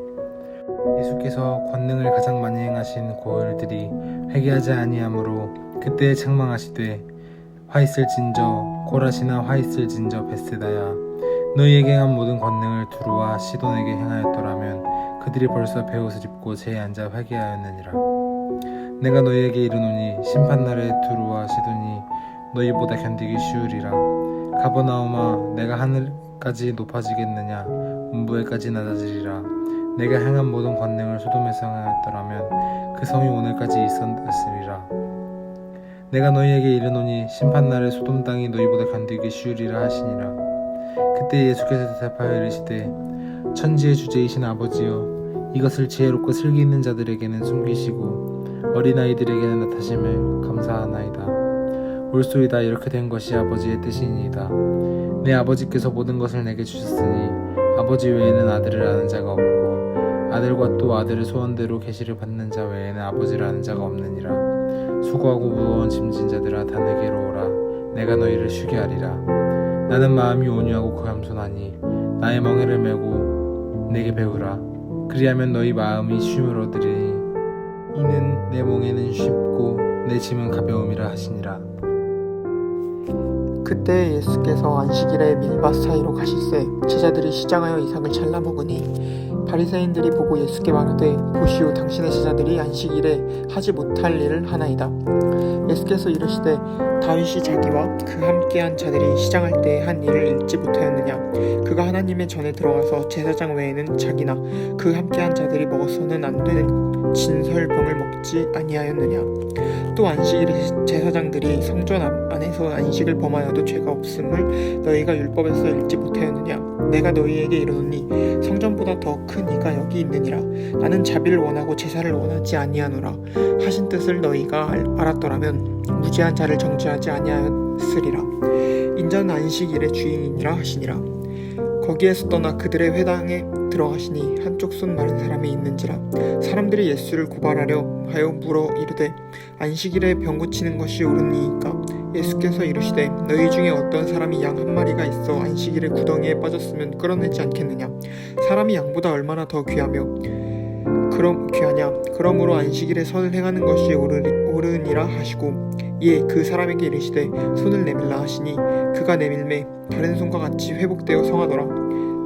예수께서 권능을 가장 많이 행하신 고을들이 회개하지 아니하므로 그때에 책망하시되 화 있을진저 고라시나 화 있을진저 베세다야 너희에게 행한 모든 권능을 두루와 시돈에게 행하였더라면 그들이 벌써 베옷을 입고 제에 앉아 회개하였느니라. 내가 너희에게 이르노니 심판날에 두루와 시돈이 너희보다 견디기 쉬우리라. 가버나움아 내가 하늘까지 높아지겠느냐 음부에까지 낮아지리라. 내가 행한 모든 권능을 소돔에서 행하였더라면 그 성이 오늘까지 있었으리라. 내가 너희에게 이르노니 심판날에 소돔 땅이 너희보다 견디기 쉬우리라 하시니라. 그때 예수께서 대답하여 이르시되 천지의 주제이신 아버지여 이것을 지혜롭고 슬기 있는 자들에게는 숨기시고 어린아이들에게는 나타심을 감사하나이다. 옳소이다. 이렇게 된 것이 아버지의 뜻이니이다. 내 아버지께서 모든 것을 내게 주셨으니 아버지 외에는 아들을 아는 자가 없고 아들과 또 아들의 소원대로 계시를 받는 자 외에는 아버지를 아는 자가 없느니라. 수고하고 무거운 짐진 자들아 다 내게로 오라. 내가 너희를 쉬게 하리라. 나는 마음이 온유하고 겸손하니 나의 멍에를 메고 내게 배우라. 그리하면 너희 마음이 쉼을 얻으리니 이는 내 멍에는 쉽고 내 짐은 가벼움이라 하시니라. 그때 예수께서 안식일에 밀밭 사이로 가실새 제자들이 시장하여 이삭을 잘라 먹으니 바리새인들이 보고 예수께 말하되 보시오 당신의 제자들이 안식일에 하지 못할 일을 하나이다. 예수께서 이르시되 다윗이 자기와 그 함께한 자들이 시장할 때 한 일을 읽지 못하였느냐. 그가 하나님의 전에 들어가서 제사장 외에는 자기나 그 함께한 자들이 먹어서는 안 되는 진설병을 먹지 아니하였느냐. 또 안식일에 제사장들이 성전 안에서 안식을 범하여도 죄가 없음을 너희가 율법에서 읽지 못하였느냐. 내가 너희에게 이르노니 성전보다 더 큰 이가 여기 있느니라. 나는 자비를 원하고 제사를 원하지 아니하노라 하신 뜻을 너희가 알았더라면 무죄한 자를 정죄하지 아니하였으리라. 인자는 안식일의 주인이라 하시니라. 거기에서 떠나 그들의 회당에 들어가시니 한쪽 손 마른 사람이 있는지라. 사람들이 예수를 고발하려 하여 물어 이르되 안식일에 병 고치는 것이 옳으니까. 예수께서 이르시되 너희 중에 어떤 사람이 양 한 마리가 있어 안식일에 구덩이에 빠졌으면 끌어내지 않겠느냐. 사람이 양보다 얼마나 더 귀하냐. 그러므로 안식일에 선을 행하는 것이 옳으니라 하시고 이에 그 사람에게 이르시되 손을 내밀라 하시니 그가 내밀매 다른 손과 같이 회복되어 성하더라.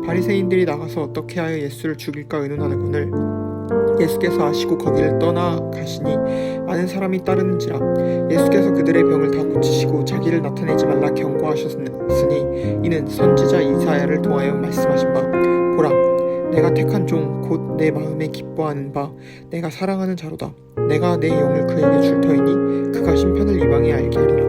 바리새인들이 나가서 어떻게 하여 예수를 죽일까 의논하거늘 예수께서 아시고 거기를 떠나가시니 많은 사람이 따르는지라. 예수께서 그들의 병을 다 고치시고 자기를 나타내지 말라 경고하셨으니 이는 선지자 이사야를 통하여 말씀하신 바 보라 내가 택한 종 곧 내 마음에 기뻐하는 바 내가 사랑하는 자로다. 내가 내 영을 그에게 줄 터이니 그가 심판을 이방에 알게 하리라.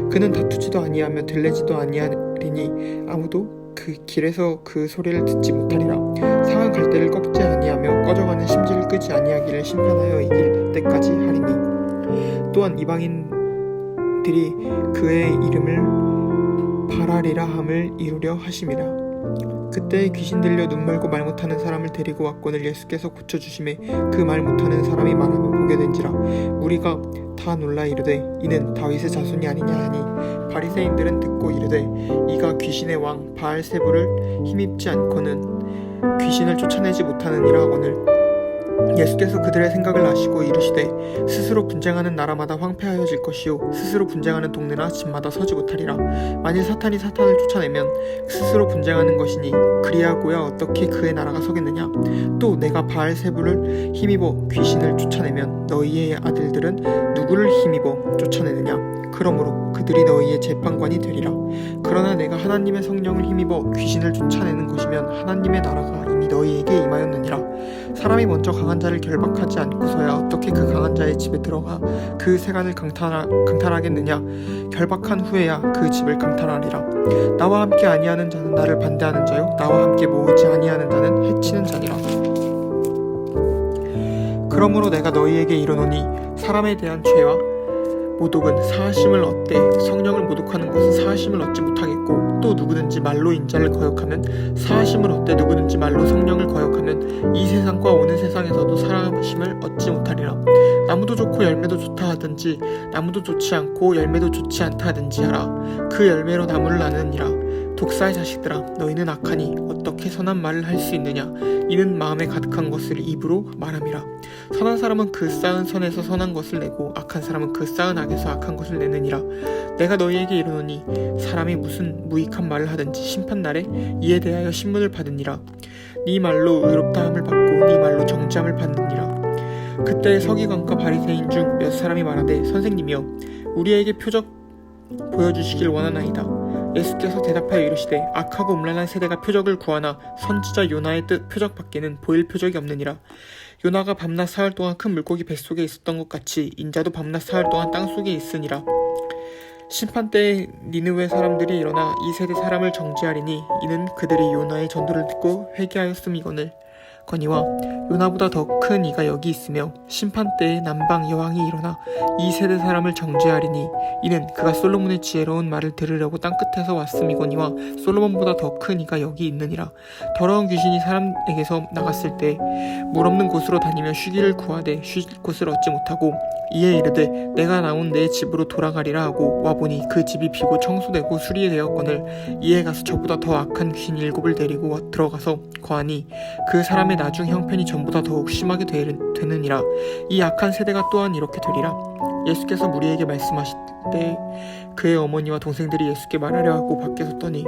그는 다투지도 아니하며 들레지도 아니하리니 아무도 그 길에서 그 소리를 듣지 못하리라. 상한 갈대를 꺾지 아니하며 꺼져가는 심지를 끄지 아니하기를 심판하여 이길 때까지 하리니 또한 이방인들이 그의 이름을 바라리라 함을 이루려 하심이라. 그때 귀신 들려 눈 멀고 말 못하는 사람을 데리고 왔거늘 예수께서 고쳐주심에 그 말 못하는 사람이 말하며 보게 된지라. 우리가 다 놀라 이르되 이는 다윗의 자손이 아니냐 하니 바리새인들은 듣고 이르되 이가 귀신의 왕 바알세불을 힘입지 않고는 귀신을 쫓아내지 못하느니라 하거늘 예수께서 그들의 생각을 아시고 이르시되 스스로 분쟁하는 나라마다 황폐하여질 것이요 스스로 분쟁하는 동네나 집마다 서지 못하리라. 만일 사탄이 사탄을 쫓아내면 스스로 분쟁하는 것이니 그리하고야 어떻게 그의 나라가 서겠느냐. 또 내가 바알세불을 힘입어 귀신을 쫓아내면 너희의 아들들은 누구를 힘입어 쫓아내느냐. 그러므로 그들이 너희의 재판관이 되리라. 그러나 내가 하나님의 성령을 힘입어 귀신을 쫓아내는 것이면 하나님의 나라가 이미 너희에게 임하였느니라. 사람이 먼저 강한 자를 결박하지 않고서야 어떻게 그 강한 자의 집에 들어가 그 세간을 강탈하겠느냐. 결박한 후에야 그 집을 강탈하리라. 나와 함께 아니하는 자는 나를 반대하는 자요 나와 함께 모으지 아니하는 자는 해치는 자니라. 그러므로 내가 너희에게 이르노니 사람에 대한 죄와 모독은 사하심을 얻되 성령을 모독하는 것은 사하심을 얻지 못하겠고 또 누구든지 말로 인자를 거역하면 사하심을 얻되 누구든지 말로 성령을 거역하면 이 세상과 오는 세상에서도 사하심을 얻지 못하리라. 나무도 좋고 열매도 좋다 하든지 나무도 좋지 않고 열매도 좋지 않다 하든지 하라. 그 열매로 나무를 나누니라. 독사의 자식들아 너희는 악하니 어떻게 선한 말을 할 수 있느냐. 이는 마음에 가득한 것을 입으로 말함이라. 선한 사람은 그 쌓은 선에서 선한 것을 내고 악한 사람은 그 쌓은 악에서 악한 것을 내느니라. 내가 너희에게 이르노니 사람이 무슨 무익한 말을 하든지 심판날에 이에 대하여 신문을 받으니라. 네 말로 의롭다함을 받고 네 말로 정죄함을 받느니라. 그때 서기관과 바리새인 중 몇 사람이 말하되 선생님이여 우리에게 표적 보여주시길 원하나이다. 예수께서 대답하여 이르시되 악하고 음란한 세대가 표적을 구하나 선지자 요나의 뜻 표적밖에는 보일 표적이 없느니라. 요나가 밤낮 사흘 동안 큰 물고기 뱃속에 있었던 것 같이 인자도 밤낮 사흘 동안 땅속에 있으니라. 심판 때에 니느웨 사람들이 일어나 이 세대 사람을 정죄하리니 이는 그들이 요나의 전도를 듣고 회개하였음이거늘. 거니와 요나보다 더 큰 이가 여기 있으며 심판 때에 남방 여왕이 일어나 이 세대 사람을 정죄하리니 이는 그가 솔로몬의 지혜로운 말을 들으려고 땅끝에서 왔음이거니와 솔로몬보다 더 큰 이가 여기 있느니라. 더러운 귀신이 사람에게서 나갔을 때 물 없는 곳으로 다니며 쉬기를 구하되 쉴 곳을 얻지 못하고 이에 이르되 내가 나온 내 집으로 돌아가리라 하고 와보니 그 집이 비고 청소되고 수리되었거늘 이에 가서 저보다 더 악한 귀신 7을 데리고 들어가서 거하니 그 사람의 나중 형편이 전보다 더욱 심하게 되느니라. 이 악한 세대가 또한 이렇게 되리라. 예수께서 무리에게 말씀하실 때 그의 어머니와 동생들이 예수께 말하려 하고 밖에 섰더니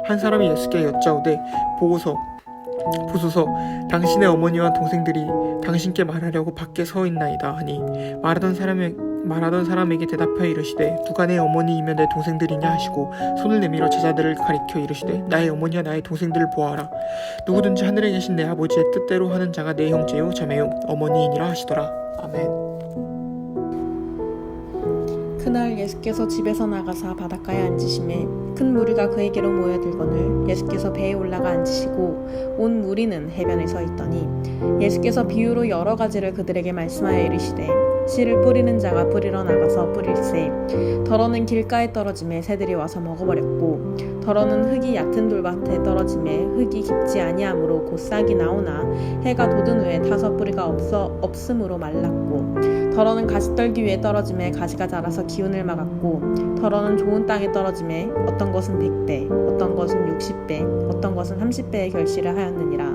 한 사람이 예수께 여짜오되 보소서 당신의 어머니와 동생들이 당신께 말하려고 밖에 서 있나이다 하니 말하던 사람에게 대답하여 이르시되 누가 내 어머니이며 내 동생들이냐 하시고 손을 내밀어 제자들을 가리켜 이르시되 나의 어머니와 나의 동생들을 보아라. 누구든지 하늘에 계신 내 아버지의 뜻대로 하는 자가 내 형제요 자매요 어머니이니라 하시더라. 아멘. 그날 예수께서 집에서 나가사 바닷가에 앉으심에 큰 무리가 그에게로 모여들거늘 예수께서 배에 올라가 앉으시고 온 무리는 해변에 서 있더니 예수께서 비유로 여러 가지를 그들에게 말씀하여 이르시되 씨를 뿌리는 자가 뿌리러 나가서 뿌릴새 덜어는 길가에 떨어짐에 새들이 와서 먹어버렸고 덜어는 흙이 얕은 돌밭에 떨어짐에 흙이 깊지 아니하므로 곧 싹이 나오나 해가 돋은 후에 타서 뿌리가 없음으로 말랐고 덜어는 가시떨기 위에 떨어짐에 가시가 자라서 기운을 막았고 덜어는 좋은 땅에 떨어짐에 어떤 것은 100배 어떤 것은 60배 어떤 것은 30배의 결실을 하였느니라.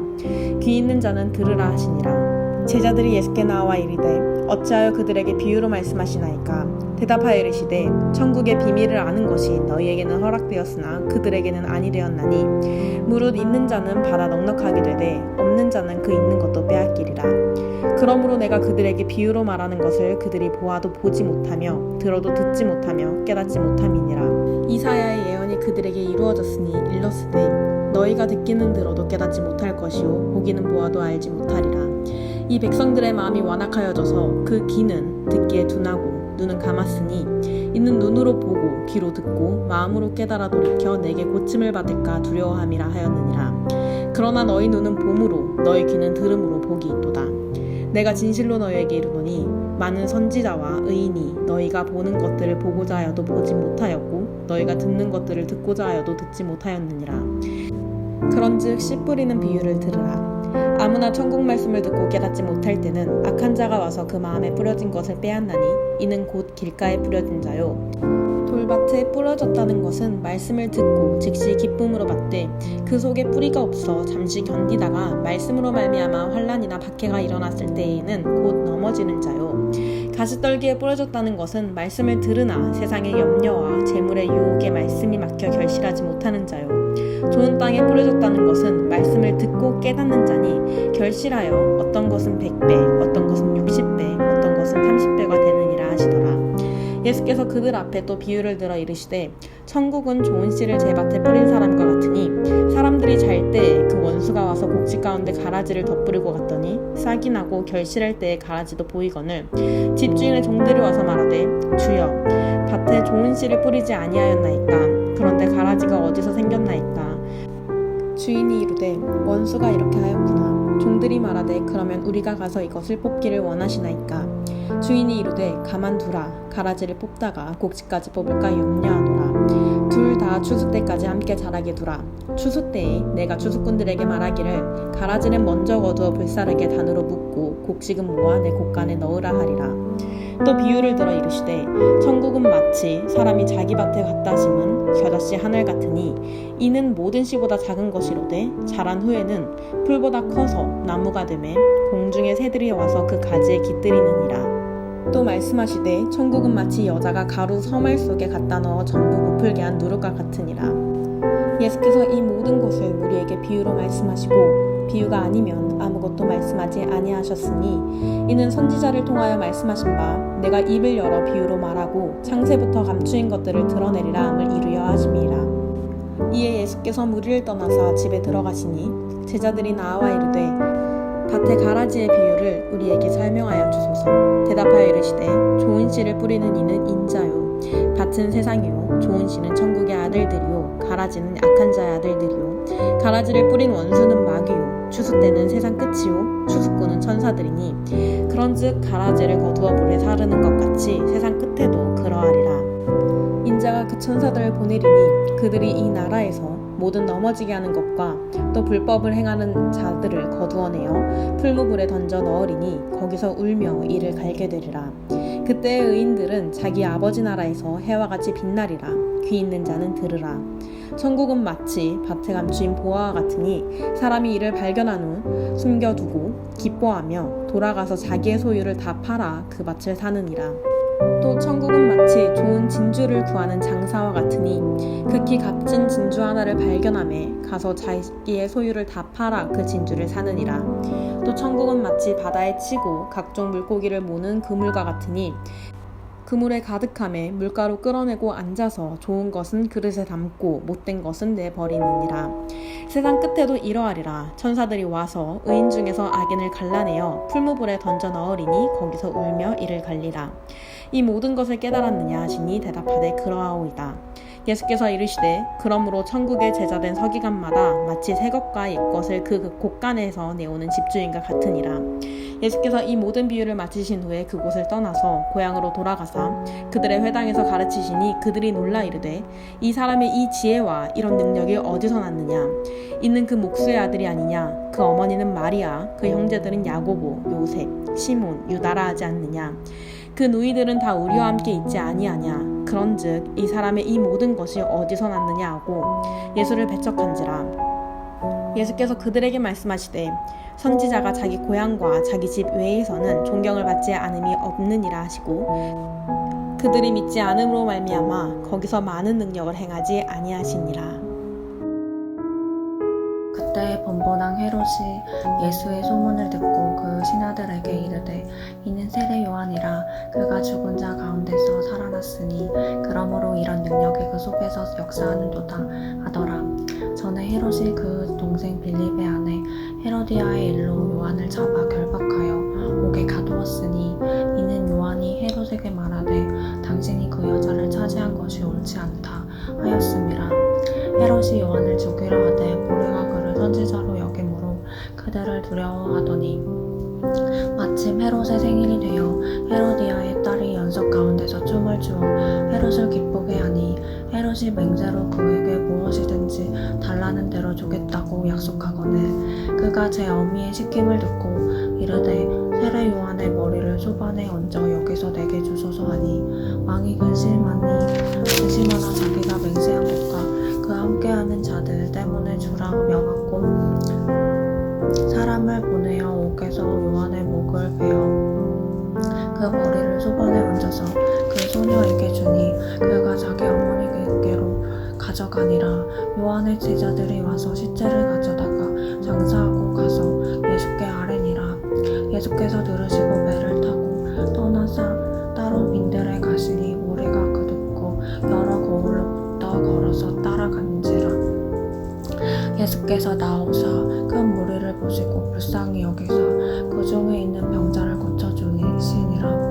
귀 있는 자는 들으라 하시니라. 제자들이 예수께 나와 이르되 어찌하여 그들에게 비유로 말씀하시나이까. 대답하여 이르시되 천국의 비밀을 아는 것이 너희에게는 허락되었으나 그들에게는 아니 되었나니 무릇 있는 자는 받아 넉넉하게 되되 없는 자는 그 있는 것도 빼앗기리라. 그러므로 내가 그들에게 비유로 말하는 것을 그들이 보아도 보지 못하며 들어도 듣지 못하며 깨닫지 못함이니라. 이사야의 예언이 그들에게 이루어졌으니 일렀으되 너희가 듣기는 들어도 깨닫지 못할 것이요 보기는 보아도 알지 못하리라. 이 백성들의 마음이 완악하여져서 그 귀는 듣기에 둔하고 눈은 감았으니 이는 눈으로 보고 귀로 듣고 마음으로 깨달아 돌이켜 내게 고침을 받을까 두려워함이라 하였느니라. 그러나 너희 눈은 봄으로 너희 귀는 들음으로 복이 있도다. 내가 진실로 너희에게 이르노니 많은 선지자와 의인이 너희가 보는 것들을 보고자 하여도 보지 못하였고 너희가 듣는 것들을 듣고자 하여도 듣지 못하였느니라. 그런즉 씨 뿌리는 비유를 들으라. 아무나 천국 말씀을 듣고 깨닫지 못할 때는 악한 자가 와서 그 마음에 뿌려진 것을 빼앗나니 이는 곧 길가에 뿌려진 자요. 돌밭에 뿌려졌다는 것은 말씀을 듣고 즉시 기쁨으로 받되 그 속에 뿌리가 없어 잠시 견디다가 말씀으로 말미암아 환난이나 박해가 일어났을 때에는 곧 넘어지는 자요. 가시떨기에 뿌려졌다는 것은 말씀을 들으나 세상의 염려와 재물의 유혹에 말씀이 막혀 결실하지 못하는 자요. 좋은 땅에 뿌려졌다는 것은 말씀을 듣고 깨닫는 자니 결실하여 어떤 것은 100배, 어떤 것은 60배, 어떤 것은 30배가 되느니라 하시더라. 예수께서 그들 앞에 또 비유를 들어 이르시되 천국은 좋은 씨를 제 밭에 뿌린 사람과 같으니 사람들이 잘 때 그 원수가 와서 곡식 가운데 가라지를 덧뿌리고 갔더니 싹이 나고 결실할 때에 가라지도 보이거늘 집주인의 종들이 와서 말하되 주여 밭에 좋은 씨를 뿌리지 아니하였나이까 그런데 가라지가 어디서 생겼나이까. 주인이 이르되 원수가 이렇게 하였구나. 종들이 말하되 그러면 우리가 가서 이것을 뽑기를 원하시나이까. 주인이 이르되 가만두라. 가라지를 뽑다가 곡식까지 뽑을까 염려하노라. 둘 다 추수 때까지 함께 자라게 두라. 추수 때에 내가 추수꾼들에게 말하기를 가라지는 먼저 거두어 불사르게 단으로 묶고 곡식은 모아 내 곡간에 넣으라 하리라. 또 비유를 들어 이르시되 천국은 마치 사람이 자기 밭에 갖다 심은 겨자씨 하늘 같으니 이는 모든 씨보다 작은 것이로되 자란 후에는 풀보다 커서 나무가 되매 공중의 새들이 와서 그 가지에 깃들이느니라. 또 말씀하시되 천국은 마치 여자가 가루 서말 속에 갖다 넣어 전부 부풀게 한 누룩과 같으니라. 예수께서 이 모든 것을 우리에게 비유로 말씀하시고 비유가 아니면 아무것도 말씀하지 아니하셨으니 이는 선지자를 통하여 말씀하신 바 내가 입을 열어 비유로 말하고 창세부터 감추인 것들을 드러내리라 함을 이루려 하심이라. 이에 예수께서 무리를 떠나사 집에 들어가시니 제자들이 나와 이르되 밭의 가라지의 비유를 우리에게 설명하여 주소서. 대답하여 이르시되 좋은 씨를 뿌리는 이는 인자요 밭은 세상이요 좋은 씨는 천국의 아들들이요 가라지는 악한 자의 아들들이요. 가라지를 뿌린 원수는 마귀요 추수 때는 세상 끝이요 추수꾼은 천사들이니 그런즉 가라지를 거두어 물에 사르는 것 같이 세상 끝에도 그러하리라. 인자가 그 천사들을 보내리니 그들이 이 나라에서 모든 넘어지게 하는 것과 또 불법을 행하는 자들을 거두어내어 풀무불에 던져 넣으리니 거기서 울며 이를 갈게 되리라. 그때의 의인들은 자기 아버지 나라에서 해와 같이 빛나리라. 귀 있는 자는 들으라. 천국은 마치 밭에 감추인 보화와 같으니 사람이 이를 발견한 후 숨겨두고 기뻐하며 돌아가서 자기의 소유를 다 팔아 그 밭을 사느니라. 또 천국은 마치 좋은 진주를 구하는 장사와 같으니 극히 값진 진주 하나를 발견하매 가서 자기의 소유를 다 팔아 그 진주를 사느니라. 또 천국은 마치 바다에 치고 각종 물고기를 모는 그물과 같으니 그물에 가득함에 물가로 끌어내고 앉아서 좋은 것은 그릇에 담고 못된 것은 내버리느니라. 세상 끝에도 이러하리라. 천사들이 와서 의인 중에서 악인을 갈라내어 풀무불에 던져 넣으리니 거기서 울며 이를 갈리라. 이 모든 것을 깨달았느냐 하시니 대답하되 그러하오이다. 예수께서 이르시되 그러므로 천국의 제자된 서기관마다 마치 새 것과 옛 것을 그 곳간에서 내오는 집주인과 같으니라. 예수께서 이 모든 비유를 마치신 후에 그곳을 떠나서 고향으로 돌아가사 그들의 회당에서 가르치시니 그들이 놀라 이르되 이 사람의 이 지혜와 이런 능력이 어디서 났느냐. 이는 그 목수의 아들이 아니냐. 그 어머니는 마리아, 그 형제들은 야고보, 요셉, 시몬, 유다라 하지 않느냐. 그 누이들은 다 우리와 함께 있지 아니하냐. 그런즉 이 사람의 이 모든 것이 어디서 났느냐 하고 예수를 배척한지라. 예수께서 그들에게 말씀하시되 선지자가 자기 고향과 자기 집 외에서는 존경을 받지 않음이 없느니라 하시고 그들이 믿지 않음으로 말미암아 거기서 많은 능력을 행하지 아니하시니라. 그때 번번왕 헤롯이 예수의 소문을 듣고 그 신하들에게 이르되 이는 세례 요한이라 그가 죽은 자 가운데서 살아났으니 그러므로 이런 능력이 그 속에서 역사하는도다 하더라. 전에 헤롯이 그 동생 빌립의 아내 헤로디아의 일로 요한을 잡아 결박하여 옥에 가두었으니 이는 요한이 헤롯에게 말하되 당신이 그 여자를 차지한 것이 옳지 않다 하였음이라. 헤롯이 요한을 죽이려 하되 무리가 그를 선지자로 여김으로 그들을 두려워하더니 마침 헤롯의 생일이 되어 헤로디아의 딸이 연석 가운데서 춤을 추어 헤롯을 기쁘게 하니 헤롯이 맹세로 그에게 무엇이든지 달라는 대로 주겠다고 약속하거늘 그가 제 어미의 시킴을 듣고 이르되 세례 요한의 머리를 소반에 얹어 여기서 내게 주소서 하니 왕이 근심하나 자기가 맹세한 것과 그 함께하는 자들 때문에 주라 명하고 사람을 보내어 옥에서 요한의 목을 베어 그 머리를 소반에 얹어서 그 소녀에게 주니 그가 자기 어머니께로 가져가니라. 요한의 제자들이 와서 시체를 가져다가 장사하고 가서 예수께 아뢰니라. 예수께서 들으시고 배를 타고 떠나사 따로 빈들에 가시니 무리가 그듣고 여러 거울로부터 걸어서 따라간지라. 예수께서 나오사 큰 무리를 보시고 불쌍히 여기사 그 중에 있는 병자를 고쳐주시니라.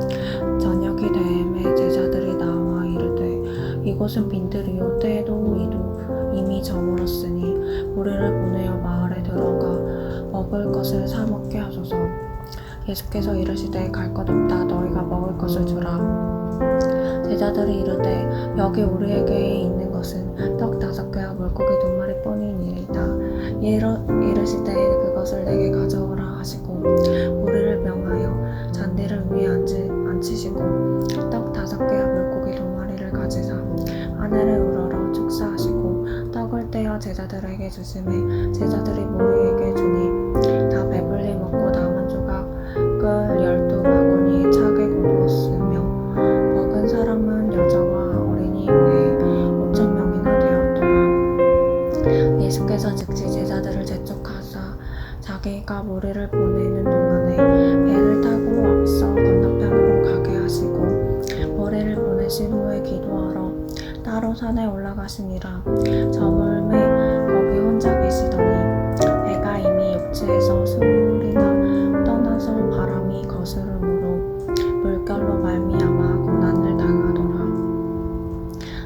저녁이 되매 제자들이 나와 이르되 이곳은 빈들이요 때도 이도 이미 저물었으니 무리를 보내어 마을에 들어가 먹을 것을 사 먹게 하소서. 예수께서 이르시되 갈 것 없다 너희가 먹을 것을 주라. 제자들이 이르되 여기 우리에게 있는 것은 떡 5개와 물고기 2마리 뿐이니이다. 이르시되 그것을 내게 가져오라 하시고 무리를 명하여 잔디를 위에 앉히시고 떡 5개와 물고기 2마리를 가지사 하늘을 우러러 축사하시고 떡을 떼어 제자들에게 주시매 제자들이 무리에게 주니 다 배불리 먹고 남은 조각을 12바구니에 차게 거두었으며 먹은 사람은 여자와 어린이 외에 5,000명이나 되었더라. 예수께서 즉시 제자들을 재촉하사 자기가 무리를 보내는 동안에 배를 타고 앞서 건너편으로 가게 하시고 무리를 보내신 후에 기도하러 따로 산에 올라가시니라. 저물매 거기 혼자 계시더니 배가 이미 육지에서 스물이나 떠나서 바람이 거스름으로 물결로 말미암아 고난을 당하더라.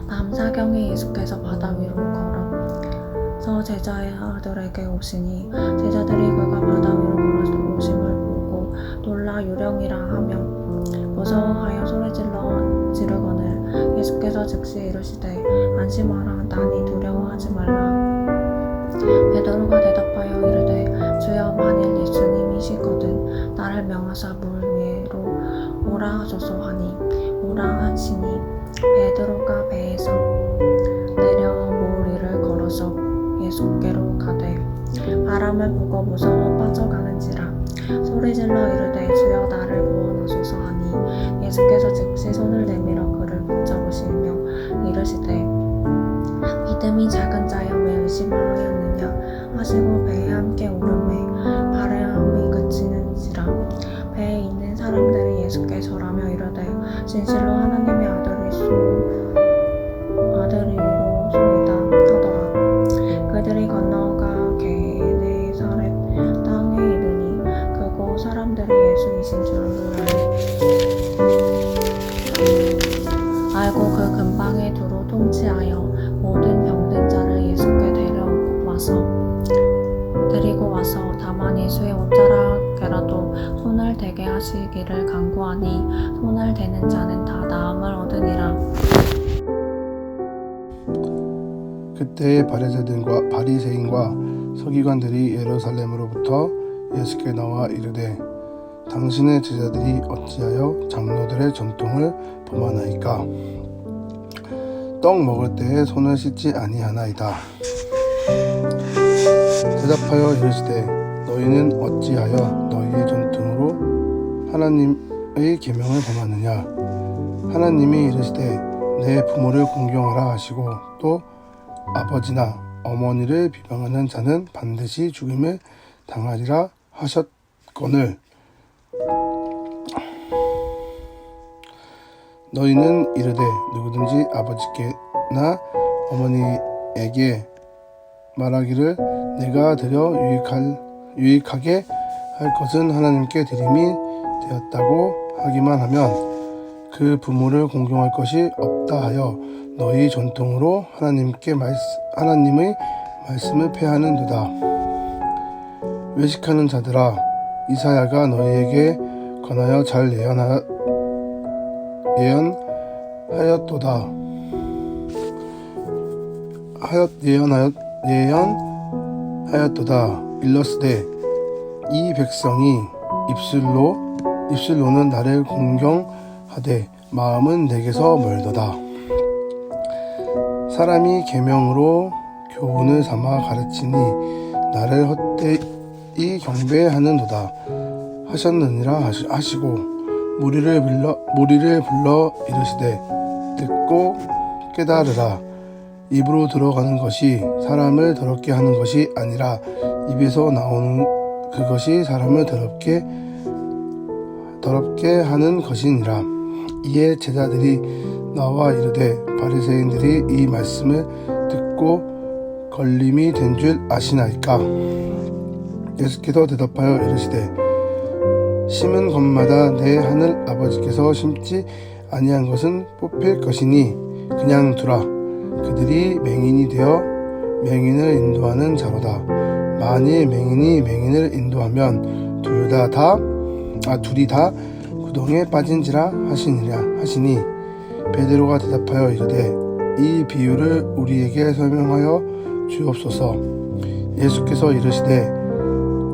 밤사경에 예수께서 바다 위로 걸어서 제자들에게 오시니 제자들이 그가 바다 위로 걸어서 오심을 보고 놀라 유령이라 하며 무서워하여 소리질러 지르거늘 예수께서 즉시 이르시되 안심하라 나니 두려워하지 말라. 베드로가 대답하여 이르되 주여 만일 예수님이시거든 나를 명하사 물 위로 오라 하소서 하니 오라 하시니 베드로가 배에서 내려 물 위를 걸어서 예수께로 가되 바람을 보고 무서워 빠져가는지라 소리질러 이르되 주여 나를 구원하소서 하니 예수께서 즉시 손을 내밀어 그를 붙잡으시며 이르시되 믿음이 작은 자여 왜 의심하였느냐 하시고 배에 함께 오르매 바람이 그치는지라. 배에 있는 사람들이 예수께 절하며 이르되 진실로 하나님의 아들이로소이다 하더라. 그들이 건너가 게네사렛 땅에 이르니 그곳 사람들이 예수이신 줄을 알고 그 근방에 두루 통치하여 모든 병든 자를 예수께 데리고 와서 다만 예수의 옷자락에라도 손을 대게 하시기를 간구하니 손을 대는 자는 다 나음을 얻으니라. 그때의 바리새인과 서기관들이 예루살렘으로부터 예수께 나와 이르되 당신의 제자들이 어찌하여 장로들의 전통을 범하나이까? 떡 먹을 때에 손을 씻지 아니하나이다. 대답하여 이르시되 너희는 어찌하여 너희의 전통으로 하나님의 계명을 범하느냐? 하나님이 이르시되 내 부모를 공경하라 하시고 또 아버지나 어머니를 비방하는 자는 반드시 죽임을 당하리라 하셨거늘 너희는 이르되 누구든지 아버지께나 어머니에게 말하기를 내가 드려 유익하게 할 것은 하나님께 드림이 되었다고 하기만 하면 그 부모를 공경할 것이 없다 하여 너희 전통으로 하나님의 말씀을 폐하는도다. 외식하는 자들아, 이사야가 너희에게 관하여 잘 예언하였도다. 일러스되 이 백성이 입술로는 나를 공경하되 마음은 내게서 멀도다. 사람이 계명으로 교훈을 삼아 가르치니 나를 헛되이 경배하는도다 하셨느니라 하시고 무리를 불러 이르시되 듣고 깨달으라. 입으로 들어가는 것이 사람을 더럽게 하는 것이 아니라 입에서 나오는 그것이 사람을 더럽게 하는 것이니라. 이에 제자들이 나와 이르되 바리새인들이 이 말씀을 듣고 걸림이 된 줄 아시나이까? 예수께서 대답하여 이르시되 심은 것마다 내 하늘 아버지께서 심지 아니한 것은 뽑힐 것이니 그냥 두라. 그들이 맹인이 되어 맹인을 인도하는 자로다. 만일 맹인이 맹인을 인도하면 둘이 다 구덩이에 빠진지라 하시니 베드로가 대답하여 이르되 이 비유를 우리에게 설명하여 주옵소서. 예수께서 이르시되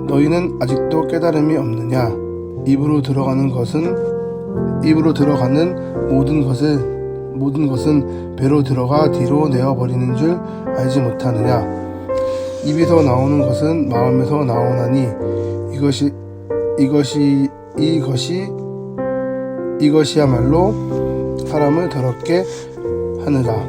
너희는 아직도 깨달음이 없느냐? 입으로 들어가는 모든 것은 배로 들어가 뒤로 내어버리는 줄 알지 못하느냐? 입에서 나오는 것은 마음에서 나오나니 이것이야말로 사람을 더럽게 하느라.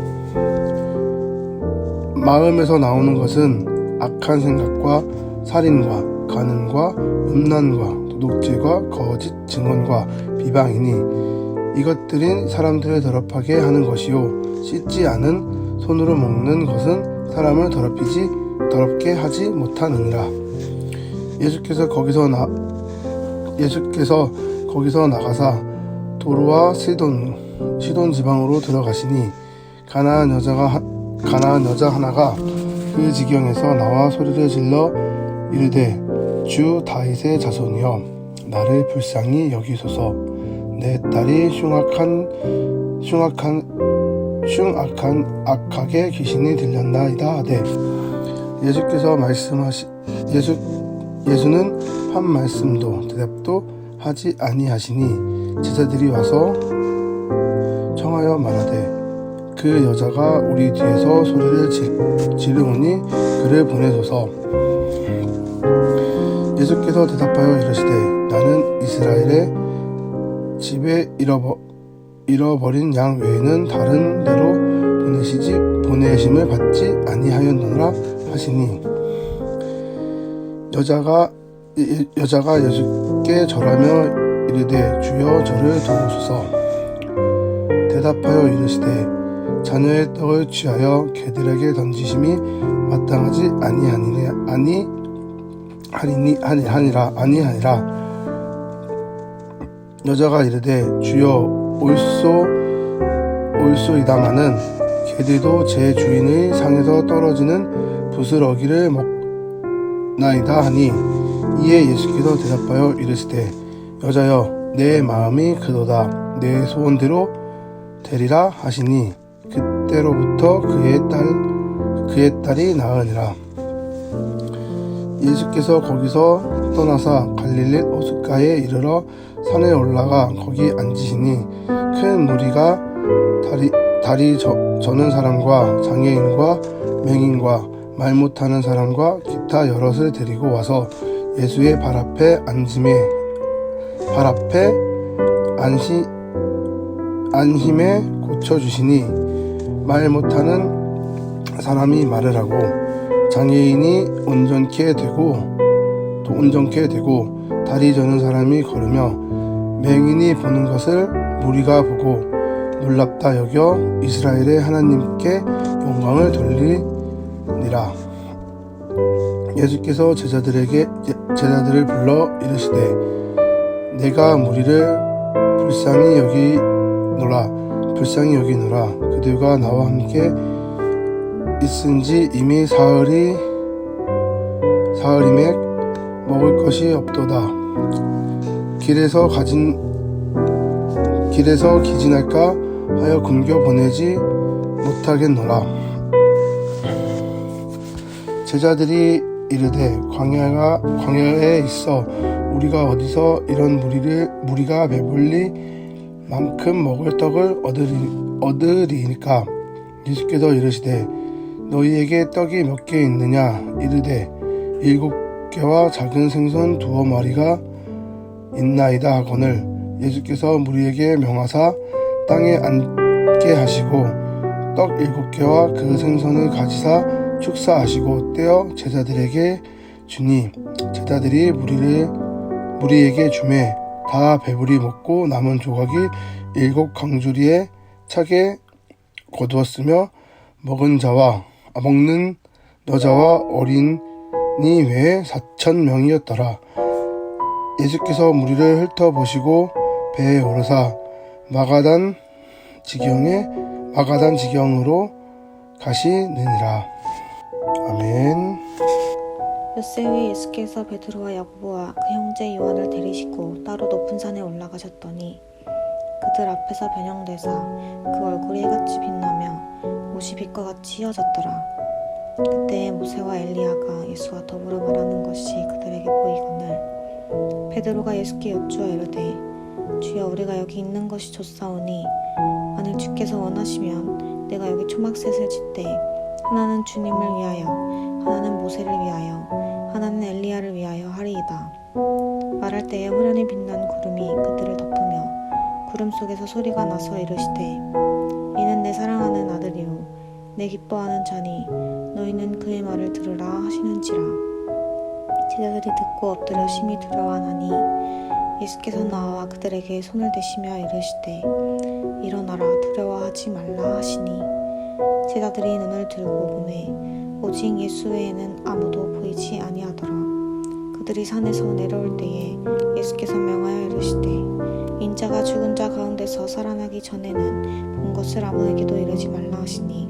마음에서 나오는 것은 악한 생각과 살인과 간음과 음란과 도둑질과 거짓 증언과 비방이니 이것들은 사람들을 더럽게 하는 것이요 씻지 않은 손으로 먹는 것은 사람을 더럽게 하지 못하느니라. 예수께서 거기서 나가사 도로와 시돈 지방으로 들어가시니 가나안 여자 하나가 그 지경에서 나와 소리를 질러 이르되 주 다윗의 자손이여 나를 불쌍히 여기소서. 내 딸이 악하게 귀신이 들렸나이다 하되 예수는 한 말씀도 대답도 하지 아니하시니 제자들이 와서 청하여 말하되 그 여자가 우리 뒤에서 소리를 지르오니 그를 보내소서. 예수께서 대답하여 이르시되 나는 이스라엘의 집에 잃어버린 양 외에는 다른 데로 보내심을 받지 아니하였노라 하시니 여자가 예수께 절하며 이르되 주여 저를 도우소서. 대답하여 이르시되 자녀의 떡을 취하여 개들에게 던지심이 마땅하지 아니하니라. 여자가 이르되 주여 옳소이다마는 개들도 제 주인의 상에서 떨어지는 부스러기를 먹나이다 하니 이에 예수께서 대답하여 이르시되 여자여 내 마음이 그도다. 내 소원대로 되리라 하시니 그때로부터 그의 딸이 나으니라. 예수께서 거기서 떠나사 갈릴리 호숫가에 이르러 산에 올라가 거기 앉으시니 큰 무리가 다리 저는 사람과 장애인과 맹인과 말 못하는 사람과 기타 여럿을 데리고 와서 예수의 발 앞에 안심에 고쳐주시니 말 못하는 사람이 말을 하고 장애인이 온전케 되고 다리 저는 사람이 걸으며 맹인이 보는 것을 무리가 보고 놀랍다 여겨 이스라엘의 하나님께 영광을 돌리니라. 예수께서 제자들을 불러 이르시되 내가 무리를 불쌍히 여기노라. 그들과 나와 함께 있은지 이미 사흘이매 먹을 것이 없도다. 길에서 기진할까 하여 굶겨 보내지 못하겠노라. 제자들이 이르되 광야에 있어 우리가 어디서 이런 무리가 배불리 만큼 먹을 떡을 얻으리니까. 예수께서 이르시되 너희에게 떡이 몇 개 있느냐 이르되 7개와 작은 생선 2마리가 있나이다 하거늘 예수께서 무리에게 명하사 땅에 앉게 하시고 떡 7개와 그 생선을 가지사 축사하시고 떼어 제자들에게 주니 제자들이 무리에게 주매 다 배불리 먹고 남은 조각이 7강주리에 차게 거두었으며 먹는 여자와 어린이 외에 4,000명이었더라. 예수께서 무리를 훑어보시고 배에 오르사 마가단 지경으로 가시느니라. 아멘. 엿새 후에 예수께서 베드로와 야고보와 그 형제 요한을 데리시고 따로 높은 산에 올라가셨더니 그들 앞에서 변형되사 그 얼굴이 해같이 빛나며 옷이 빛과 같이 휘어졌더라. 그때 모세와 엘리야가 예수와 더불어 말하는 것이 그들에게 보이거늘 베드로가 예수께 여쭈어 이르되 주여 우리가 여기 있는 것이 좋사오니 만일 주께서 원하시면 내가 여기 초막셋을 짓되 하나는 주님을 위하여 하나는 모세를 위하여 하나는 엘리야를 위하여 하리이다. 말할 때에 호련히 빛난 구름이 그들을 덮으며 구름 속에서 소리가 나서 이르시되 이는 내 사랑하는 아들이요 내 기뻐하는 자니 너희는 그의 말을 들으라 하시는지라. 제자들이 듣고 엎드려 심히 두려워하나니 예수께서 나와 그들에게 손을 대시며 이르시되 일어나라 두려워하지 말라 하시니 제자들이 눈을 들고 보매 오직 예수 외에는 아무도 보이지 아니하더라. 그들이 산에서 내려올 때에 예수께서 명하여 이르시되 인자가 죽은 자 가운데서 살아나기 전에는 본 것을 아무에게도 이르지 말라 하시니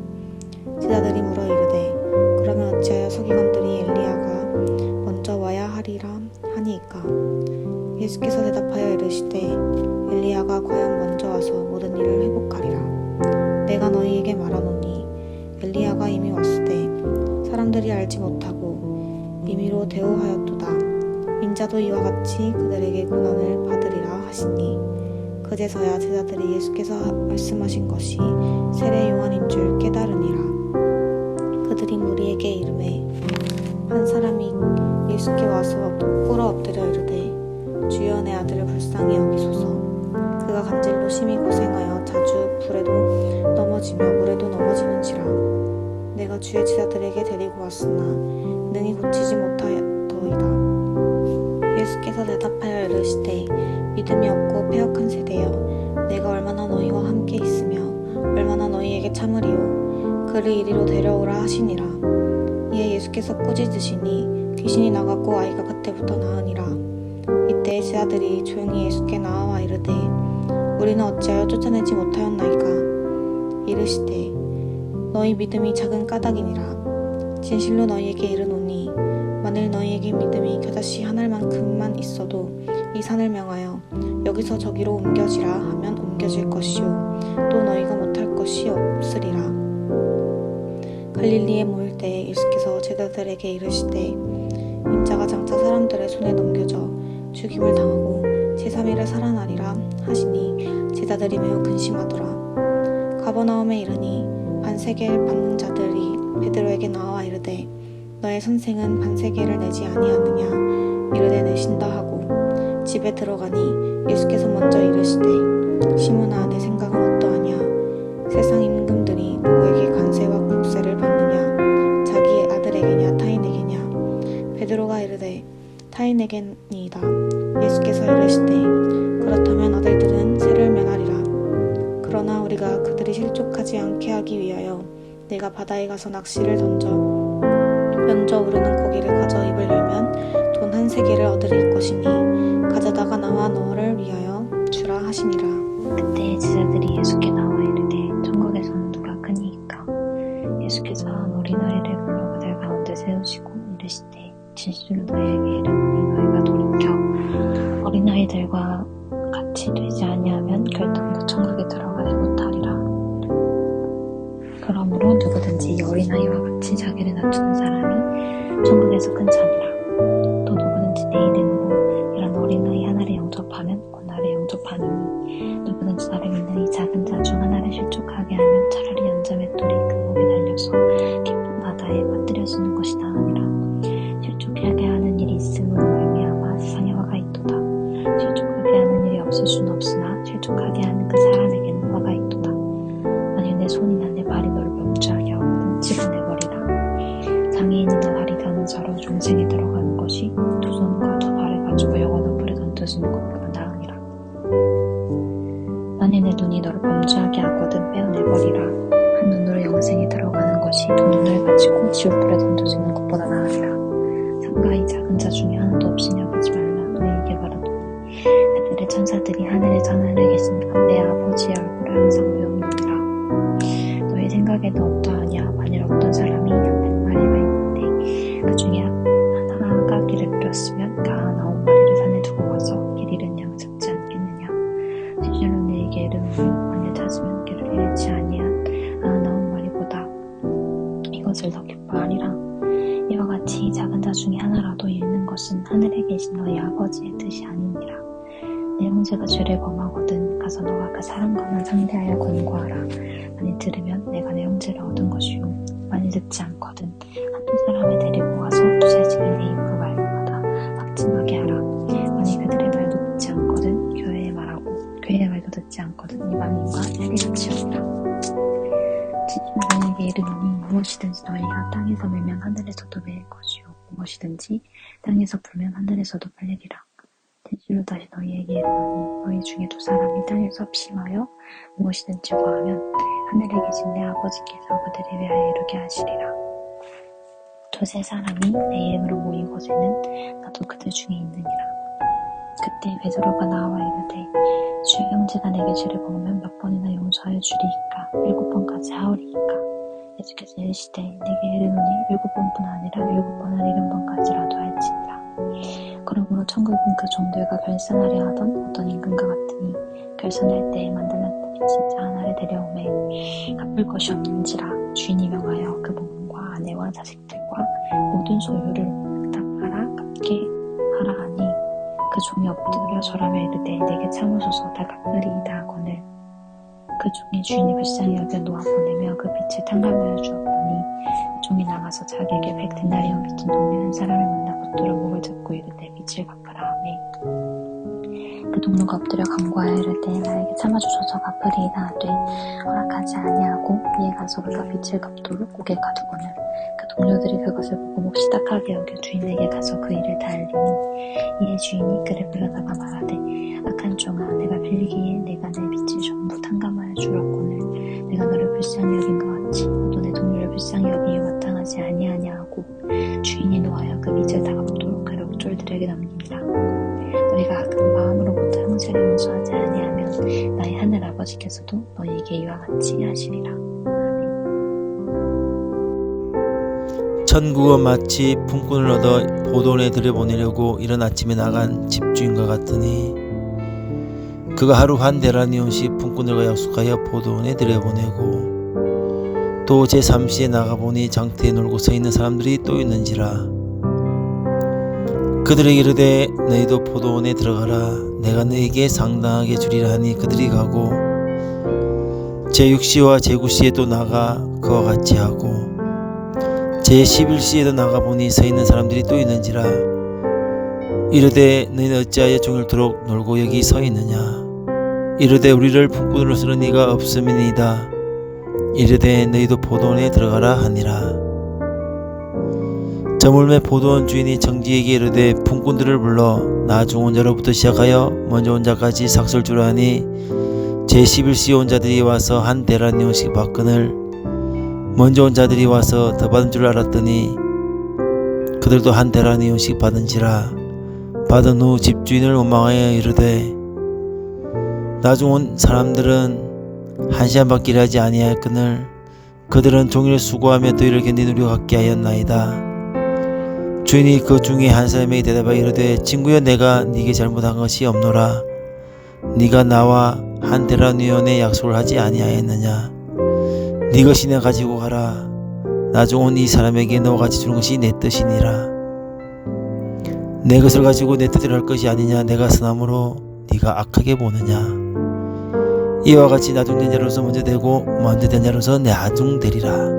제자들이 물어 이르되 그러면 어찌하여 서기관들이 엘리야가 먼저 와야 하리라 하니이까. 예수께서 대답하여 이르시되 엘리야가 과연 먼저 와서 모든 일을 회복하리라. 내가 너희에게 말하노니 엘리야가 이미 왔으되 사람들이 알지 못하고 임의로 대우하였도다. 인자도 이와 같이 그들에게 고난을 받으리라 하시니 그제서야 제자들이 예수께서 말씀하신 것이 세례 요한인 줄 깨달으니라. 그들이 무리에게 이르매 한 사람이 예수께 와서 꿇어 엎드려 이르되 주여 내 아들을 불쌍히 여기소서. 그가 간질로 심히 고생하여 자주 불에도 넘어지며 물에도 넘어지는지라. 내가 주의 제자들에게 데리고 왔으나 능히 고치지 못하였더이다. 예수께서 대답하여 이르시되 믿음이 없고 패역한 세대여 내가 얼마나 너희와 함께 있으며 얼마나 너희에게 참으리요. 그를 이리로 데려오라 하시니라. 이에 예수께서 꾸짖으시니 귀신이 나가고 아이가 그때부터 나으니라. 이때 제자들이 조용히 예수께 나와 이르되 우리는 어찌하여 쫓아내지 못하였나이까. 이르시되 너희 믿음이 작은 까닭이니라. 진실로 너희에게 이르노니 만일 너희에게 믿음이 겨자씨 한 알만큼만 있어도 이 산을 명하여 여기서 저기로 옮겨지라 하면 옮겨질 것이요 또 너희가 못할 것이 없으리라. 갈릴리에 모일 때에 예수께서 제자들에게 이르시되 인자가 장차 사람들의 손에 넘겨져 죽임을 당하고 제3일에 살아나리라 하시니 제자들이 매우 근심하더라. 가버나움에 이르니 반세겔 받는 자들이 베드로에게 나와 이르되 너의 선생은 반세겔을 내지 아니하느냐. 이르되 내신다 하고 집에 들어가니 예수께서 먼저 이르시되 시몬아 내 생각은 어떠하냐. 세상 임금들이 누구에게 관세와 국세를 받느냐. 자기 아들에게냐 베드로가 이르되 타인에게니이다. 예수께서 이르시되 그렇다면 아들들은 세를 면하리라. 그러나 우리가 그들이 실족하지 않게 하기 위하여 내가 바다에 가서 낚시를 던져 면저 오르는 고기를 가져 입을 열면 돈 한 세개를 얻으릴 것이니 가져다가 나와 너를 위하여 주라 하시니라. 그때 제자들이 예수께 나와 이르되 천국에서는 누가 크니이까? 예수께서 한 어린아이를 불러 그들 가운데 세우시고 이르시되 진실로 너희에게 이르노니 너희가 돌이켜 어린아이들과 같이 되지 아니하면 결단코 천국에 들어가지 못하리라. 그러므로 누구든지 이 어린아이와 같이 자기를 낮추는 사람이 천국에서 큰 자니라. 또 누구든지 내 이름으로 이런 어린아이 하나를 영접하면 곧 나를 영접하느니 누구든지 나를 믿는 이 작은 자 중 하나를 실족하게 하면 차라리 연자맷돌이 그 목에 달려서 깊은 바다에 빠뜨려지는 것이 나으니라. 실족하게 하는 일이 있음으로 말미암아 세상에 화가 있도다. 실족하게 하는 일이 없을 수는 없으나 실족하게 하는 그 사람에게는 화가 있도다. 만일 내 손이나 내 발이 너를 범죄하게 하거든 찝어내버리라. 장애인이나 다리 닿는 자로 중생에 들어가는 것이 두 손과 두 발을 가지고 영원한 불에 던져지는 것보다 나으니라. 만일 내 눈이 너를 범죄하게 하거든 빼어내버리라. 한 눈으로 영생에 들어가는 것이 두 눈을 가지고 지옥불에 던져지는 것보다 나으리라. 삼가 이 작은 자 중에 하나도 없이 여기지 말라. 너희에게 말하노니 그들의 천사들이 하늘에서 하늘에 계신 내 아버지의 얼굴을 항상 외우느니라. 너희 생각에는 어떠하냐? 만일 어떤 사람이 약 100마리가 있는데 그 중에 하나가 길을 잃었으면 그 99마리를 산에 두고 가서 길 잃은 양 찾지 않겠느냐? 진실로 너희에게 이르노니 만일 찾으면 길을 잃지 아니한 99마리보다 이것을 더 기뻐하리라. 이와 같이 작은 자 중에 하나라도 잃는 것은 하늘에 계신 너희 아버지의 뜻이 아니니라. 내 형제가 죄를 범하거든 가서 너와 그 사람과만 상대하여 권고하라. 만일 들으면 내가 내 형제를 얻은 것이요 만일 듣지 않거든 한두 사람을 데리고 가서 두세시간 내 입으로 말마다 박침하게 하라. 만일 그들의 말도 듣지 않거든 교회의 말하고 교회의 말도 듣지 않거든 이방인과 세리같이 하리라. 진실로 너희에게 이르노니 무엇이든지 너희가 땅에서 매면 하늘에서도 매일 것이요 무엇이든지 땅에서 불면 하늘에서도 풀리리라. 진실로 다시 너희에게 이르노니 너희 중에 두 사람이 땅에서 합심하여 무엇이든지 구하면 하늘에 계신 내 아버지께서 그들을 위하여 이루게 하시리라. 두세 사람이 내 이름으로 모이고서는 나도 그들 중에 있느니라. 그때 베드로가 나와 이르되 주여 형제가 내게 죄를 범하면 몇 번이나 용서하여 주리이까? 7번까지 하오리이까? 예수께서 이르시되 내게 이르노니 7번뿐 아니라 7번은 70번까지라도 할지니라. 그러므로 천국은 그 종들과 결산하려 하던 어떤 임금과 같으니 결산할 때에 만들었다 빚진 자 하나를 데려오매 갚을 것이 없는지라. 주인이 명하여 그 몸과 아내와 자식들과 모든 소유를 다 팔아 갚게 하라 하니 그 종이 엎드려 절하며 이르되 내게 참으소서 다 갚으리이다 하거늘 그 종의 주인이 불쌍히 여겨 놓아 보내며 그 빚을 탕감하여 주었더니 그 종이 나가서 자기에게 100데나리온 빚진 동료 한 사람을 만나 붙들어 목을 잡고 이르되 빚을 갚으라 하매 그 동료가 엎드려 간구하여 이르되 나에게 참아주소서 갚으리이다 하되 허락하지 아니하고 이에 가서 그가 빚을 갚도록 고개 가두거늘 그 동료들이 그것을 보고 몹시 딱하게 여겨 주인에게 가서 그 일을 다 알리니 이에 주인이 그를 불러다가 말하되 악한 종아 내가 빌리기에 내가 내 빚을 전부 탕감하여 주었거늘 내가 너를 불쌍히 여긴 것 같이 너도 내 동료를 불쌍히 여기에 마땅하지 아니하냐 하고 주인이 노하여 그 빚을 다 갚도록 그를 옥졸들에게 넘기니라. 너희가 악한 마음으로부터 형제를 용서하지 아니하면 나의 하늘 아버지께서도 너희에게 이와 같이 하시리라. 천국은 마치 품꾼을 얻어 포도원에 들여보내려고 이른 아침에 나간 집주인과 같으니 그가 하루 한 데나리온씩 품꾼들과 약속하여 포도원에 들여보내고 또 제3시에 나가보니 장터에 놀고 서 있는 사람들이 또 있는지라. 그들에게 이르되 너희도 포도원에 들어가라. 내가 너희에게 상당하게 주리라 하니 그들이 가고 제6시와 제9시에도 나가 그와 같이 하고 제11시에도 나가보니 서 있는 사람들이 또 있는지라. 이르되 너희는 어찌하여 종일토록 놀고 여기 서 있느냐. 이르되 우리를 품꾼으로 쓰는 이가 없음이니이다. 이르되 너희도 포도원에 들어가라 하니라. 저물매 포도원 주인이 정지에게 이르되 품꾼들을 불러 나중 온 자로부터 시작하여 먼저 온 자까지 삭설 주라 하니 제11시 온 자들이 와서 한 데나리온씩 받거늘 먼저 온 자들이 와서 더 받은 줄 알았더니 그들도 한 데나리온씩 받은지라. 받은 후 집주인을 원망하여 이르되 나중 온 사람들은 한 시간밖에 일하지 아니하였거늘 그들은 종일 수고하며 더위를 견딘 우리와 같게 하였나이다. 주인이 그 중에 한 사람에게 대답하여 이르되 친구여 내가 네게 잘못한 것이 없노라. 네가 나와 한 데나리온의 약속을 하지 아니하였느냐. 네 것이 내가 가지고 가라. 나중 온 이 사람에게 너와 같이 주는 것이 내 뜻이니라. 내 것을 가지고 내 뜻대로 할 것이 아니냐. 내가 선함으로 네가 악하게 보느냐. 이와 같이 나중된 자로서 먼저 되고 먼저 된 자로서 나중되리라.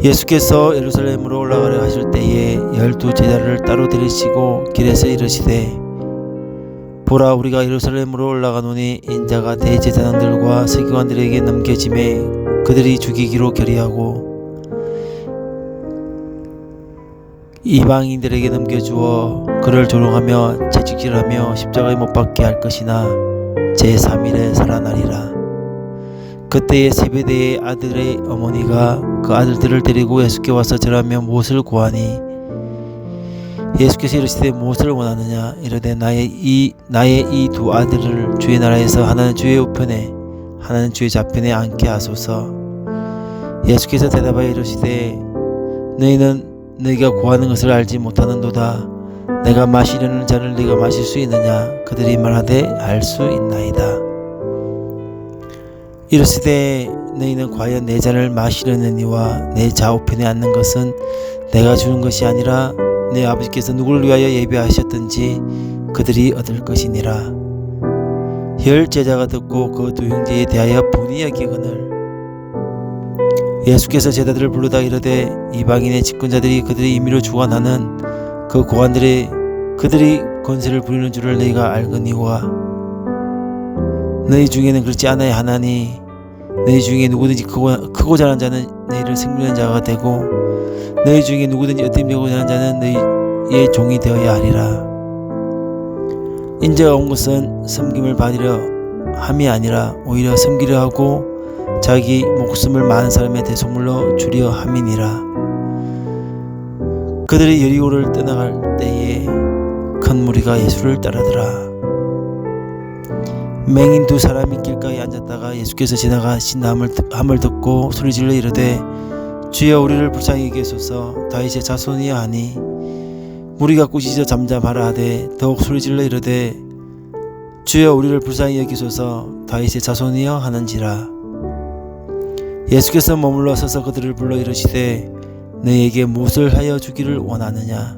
예수께서 예루살렘으로 올라가려 하실 때에 12 제자를 따로 데리시고 길에서 이르시되 보라 우리가 예루살렘으로 올라가노니 인자가 대제사장들과 서기관들에게 넘겨짐에 그들이 죽이기로 결의하고 이방인들에게 넘겨주어 그를 조롱하며 채찍질하며 십자가에 못 박게 할 것이나 제3일에 살아나리라. 그때에 세베대의 아들의 어머니가 그 아들들을 데리고 예수께 와서 절하며 무엇을 구하니 예수께서 이르시되 무엇을 원하느냐. 이르되 나의 이 두 아들을 주의 나라에서 하나는 주의 우편에 하나는 주의 좌편에 앉게 하소서. 예수께서 대답하여 이르시되 너희는 너희가 구하는 것을 알지 못하는도다. 내가 마시려는 잔을 네가 마실 수 있느냐. 그들이 말하되 알 수 있나이다. 이르시되 너희는 과연 내 잔을 마시려느니와 내 좌우편에 앉는 것은 내가 주는 것이 아니라 내 아버지께서 누구를 위하여 예비하셨든지 그들이 얻을 것이니라. 10 제자가 듣고 그 두 형제에 대하여 분이 여기거늘 예수께서 제자들을 부르다 이르되 이방인의 집권자들이 그들의 임의로 주관하는 그 고관들이 그들이 권세를 부리는 줄을 너희가 알거니와 너희 중에는 그렇지 않아야 하나니 너희 중에 누구든지 크고 잘한 자는 너희를 승리하는 자가 되고 너희 중에 누구든지 어떻게 잘한 자는 너희의 종이 되어야 하리라. 인자가 온 것은 섬김을 받으려 함이 아니라 오히려 섬기려 하고 자기 목숨을 많은 사람의 대속물로 주려 함이니라. 그들이 여리고를 떠나갈 때에 큰 무리가 예수를 따르더라. 맹인 2 사람이 길가에 앉았다가 예수께서 지나가신 함을 듣고 소리질러 이르되 주여 우리를 불쌍히 여기소서. 다윗의 자손이여 하니 무리가 꾸짖어 잠잠하라 하되 더욱 소리질러 이르되 주여 우리를 불쌍히 여기소서. 다윗의 자손이여 하는지라. 예수께서 머물러 서서 그들을 불러 이르시되 너희에게 무엇을 하여 주기를 원하느냐.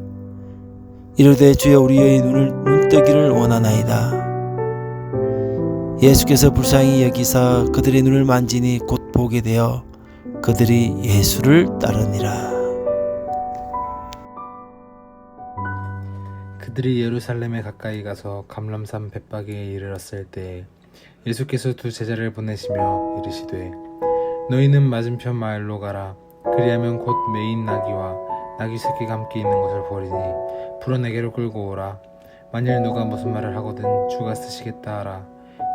이르되 주여 우리의 눈을 뜨기를 원하나이다. 예수께서 불쌍히 여기사 그들의 눈을 만지니 곧 보게 되어 그들이 예수를 따르니라. 그들이 예루살렘에 가까이 가서 감람산 벳바기에 이르렀을 때 예수께서 2 제자를 보내시며 이르시되 너희는 맞은편 마을로 가라. 그리하면 곧 매인 나귀와 나귀 새끼가 함께 있는 것을 보리니 불어 내게로 끌고 오라. 만일 누가 무슨 말을 하거든 주가 쓰시겠다 하라.